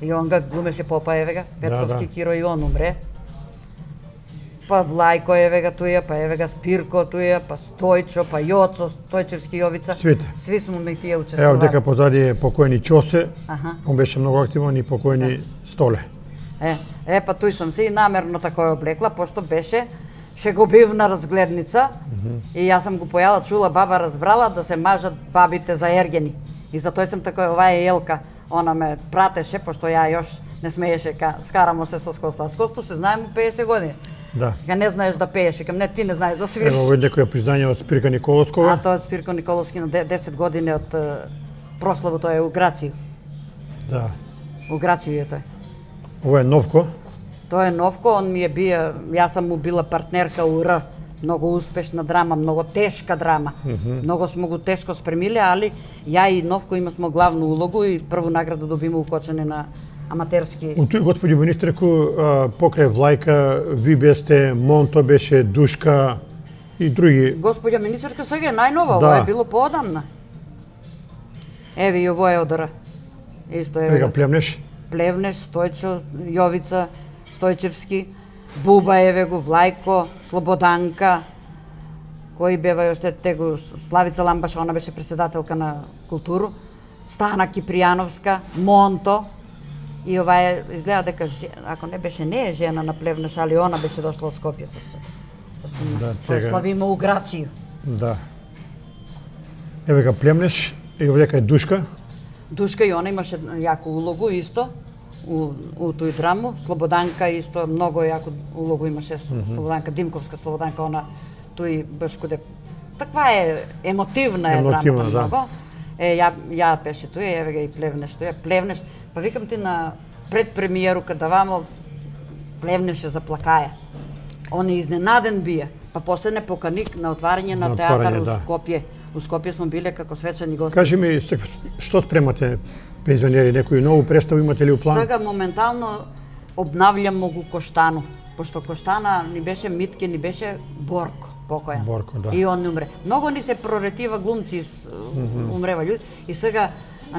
и он га глумеше попа, еве га, Петковски
да.
Киро и он умре. Па Влајко еве га туја, па еве га Спирко туја, па Стојчо, па Јоцо, Стојчевски Јовица.
Свите.
Сви сме ми тие
Ево
учествували.
дека позади е покојни Ќосе,
Аха.
он беше многу активен и покојни Столе.
Па туј сум се и намерно тако ја облекла, пошто беше шегобивна разгледница и јас сам го појала, чула, баба разбрала да се мажат бабите за ергени. И затоа сам тако, оваа е Елка, она ме пратеше, пошто ја још не смееше, скарамо се со Скосто. А Скосто се знаеме 50 години.
Да.
Ка не знаеш да пееш, викам, не, ти не знаеш да свириш.
Ево овде некоја признање од Спирка Николовскова.
А тоа е Спирко Николовски на 10 години од прославу, тоа е у Грацију.
Да.
У Грацију е тој.
Ова е Новко.
Тоа е Новко, он ми е бија, јас сам му била партнерка у Р. Многу успешна драма, многу тешка драма. Многу сме го тешко спремиле, али ја и Новко има смо главну улогу и прву награду добиме укочене на аматерски.
У тој господи министреку покрај Влајка, ви бесте, Монто беше, Душка и други.
Господја министерка сега е најнова,
Да.
ова е било поодамна. Еве и ово е од Р. Исто еве.
Сега Племнеш.
Плевнеш, Стојчо, Јовица, Стојчевски, Буба еве го, Влајко, Слободанка, кои бева уште тегу, Славица Ламбаша, она беше председателка на културу, Стана Кипријановска, Монто, и ова е, изгледа дека, ако не беше, не е жена на Плевнеш, али она беше дошла од Скопје со спомна.
Да,
Кој
тега.
славиме у Грацију.
Да. Еве га Племнеш и овдека е Душка.
Душка и она имаше јаку улогу исто у тој драму. Слободанка исто многу јаку улогу имаше. Слободанка Димковска, Слободанка, она тој баш куде таква е емотивна е
Емотивна,
драмата
да.
многу. Ја беше тој, еве га и Плевнеш тој. Плевнеш, па викам ти на предпремиеру када вамо Плевнеш е заплакаја. Он е изненаден бија. Па после не поканик на отварање на
На
театар
отварање,
у
да.
Скопје. У Скопје сме биле како свечани гости.
Кажи ми, што спремате пензионери, некој нову представу имате ли у план?
Сега моментално обнавljам могу Коштану, пошто Коштана ни беше Митке, ни беше Борко, покојан.
Борко, да.
И он не умре. Многу ни се проретива глумци, умрева луѓе. И сега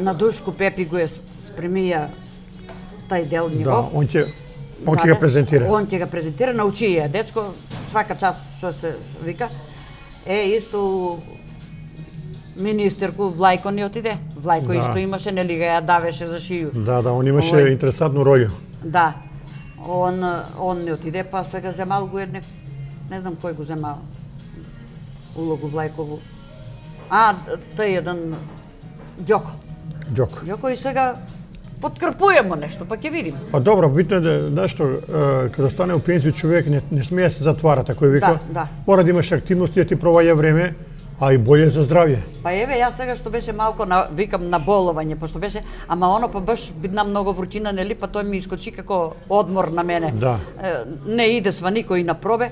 на Душку Пепи го е спремија тај дел
Да,
негов.
он ќе го презентира.
Он ќе го презентира, научи ја дечко, свака час што се вика. Исто министерку Влајко ни отиде. Влајко
Да.
исто имаше, нели га ја давеше за шију.
Да, он имаше
Овој.
интересантну рољу.
Да. Он не отиде, па сега земал го едне, не знам кој го зема улогу Влајкову. Тај еден Ѓоко.
Ѓоко.
Ѓоко и сега подкрпуемо нешто, па ќе видиме.
Па добро, битно е да, знаеш што, кога стане у пензија човек не смее да се затвара, тако вика.
Да.
Мора да имаш активности да ти проваѓа време, а и боле за здравје.
Па еве, јас сега што беше малко викам на боловање, пошто беше, ама оно па баш бидна многу вручина, нели, па тој ми искочи како одмор на мене.
Да.
Не иде сва никој на пробе.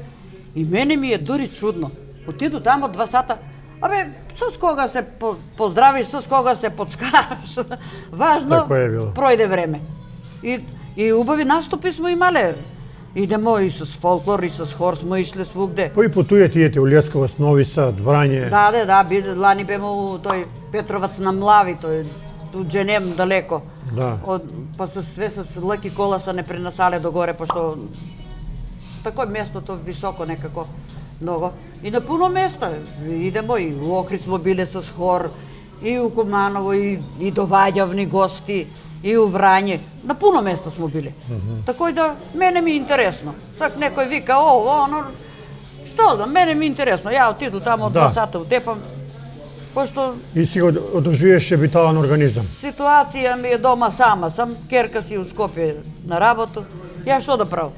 И мене ми е дури чудно. Отиду тамо 2 сата, с кога се поздравиш, с кога се подскараш. Важно,
Тако е било.
пројде време. И убави наступи смо имале. Идемо и с фолклор, и с хор смо ишле свугде.
Па и патујате у Лесковац, Нови Сад, Врање.
Да, лани беме у тој Петровац на Млави, тој ту Дженем далеко.
Да.
Па све с лаки кола се не пренасале до горе, пошто тако е местото високо некако многу. И на пуно места идемо и у Охрид смо биле с хор, и у Куманово, и доваѓавни гости, и у Врање. На пуно места смо биле. Тако и да, мене ми е интересно. Сак некој вика, оно, што да, мене ми е интересно. Ја отиду тамо
Да.
2 сата утепам, пошто
И си го одржуваше витален организам.
ситуација ми е дома сама сам, керка си у Скопје на работу. Ја што да правам?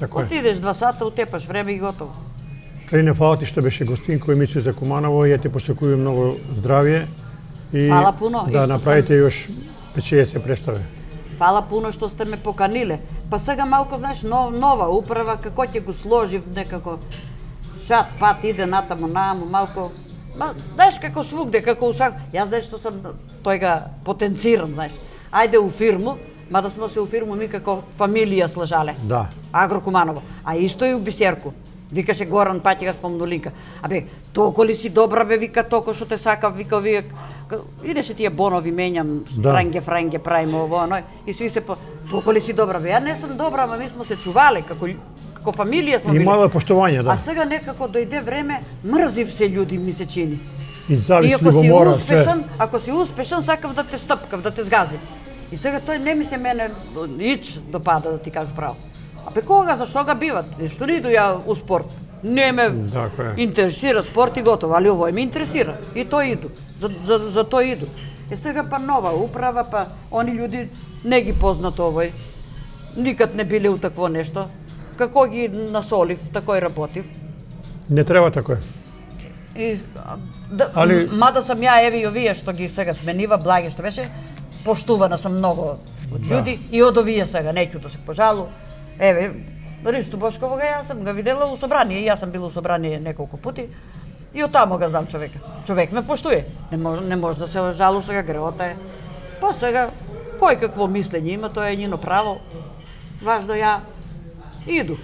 Тако е.
Отидеш 2 сата, утепаш време и готово.
Кај не фала ти што беше гостинко емисија за Куманово, ја ти посекувам многу здравје и
Фала пуно, и
да
што
направите још 5-60 представи.
Фала пуно што сте ме поканиле. Па сега малко, знаеш, нова управа, како ќе го сложив некако шат пат иде натаму нааму, малко. Знаеш како свугде, како у свак. Јас знаеш што сам тој га потенцирам, знаеш. Ајде у фирму, мада смо се у фирму ми како фамилија слажале.
Да.
Агро Куманово. А исто и у Бисерку. Викаше Горан Паќи га спомнулинка. Толку ли си добра бе, вика, толку што те сакав, вика, вие идеше тие бонови менјам, франге правиме ово, оно, и сви се толку ли си добра бе. Ја не сум добра, ама ми смо се чувале како како фамилија сме
И
били.
мало поштовање, да.
А сега некако дојде време, мрзив се луѓе ми се чини.
И
И
завист,
ако си
любомора,
успешен,
све.
ако си успешен, сакав да те стъпкав, да те сгазим. И сега тој не ми се мене ич допада, да ти кажу право. А пе кога, зашто га биват? Што не иду ја у спорт? Не ме
Така е.
интересира спорт и готово, али овој ме интересира. И тој иду. За тој иду. И сега па нова управа, па они луѓе не ги познат овој. Никад не биле у такво нешто. Како ги насолив, тако и работив.
Не треба тако.
И, да,
Али-
мада сам ја, еви и овие што ги сега сменива, благи што беше, поштувана сам многу од луѓе и од овие сега, неќу да се пожалу. Еве, Ристо Бошковога јас сам ga видела у собрание, јас сам била у собрание неколку пути и од тамо ga знам човека. Човек ме поштуе. Не може да се жалу сега, греота е. Па сега, кој какво мислење има, тоа е њино право. Важно ја иду.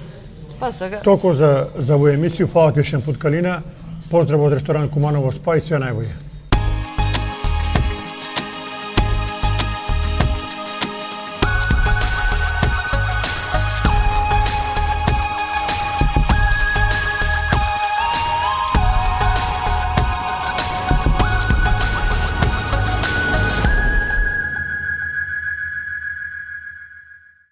Па сега...
Толку за овој емисија, фала ти Шен Путкалина. Поздрав од ресторан Куманово Спа и све најбоље.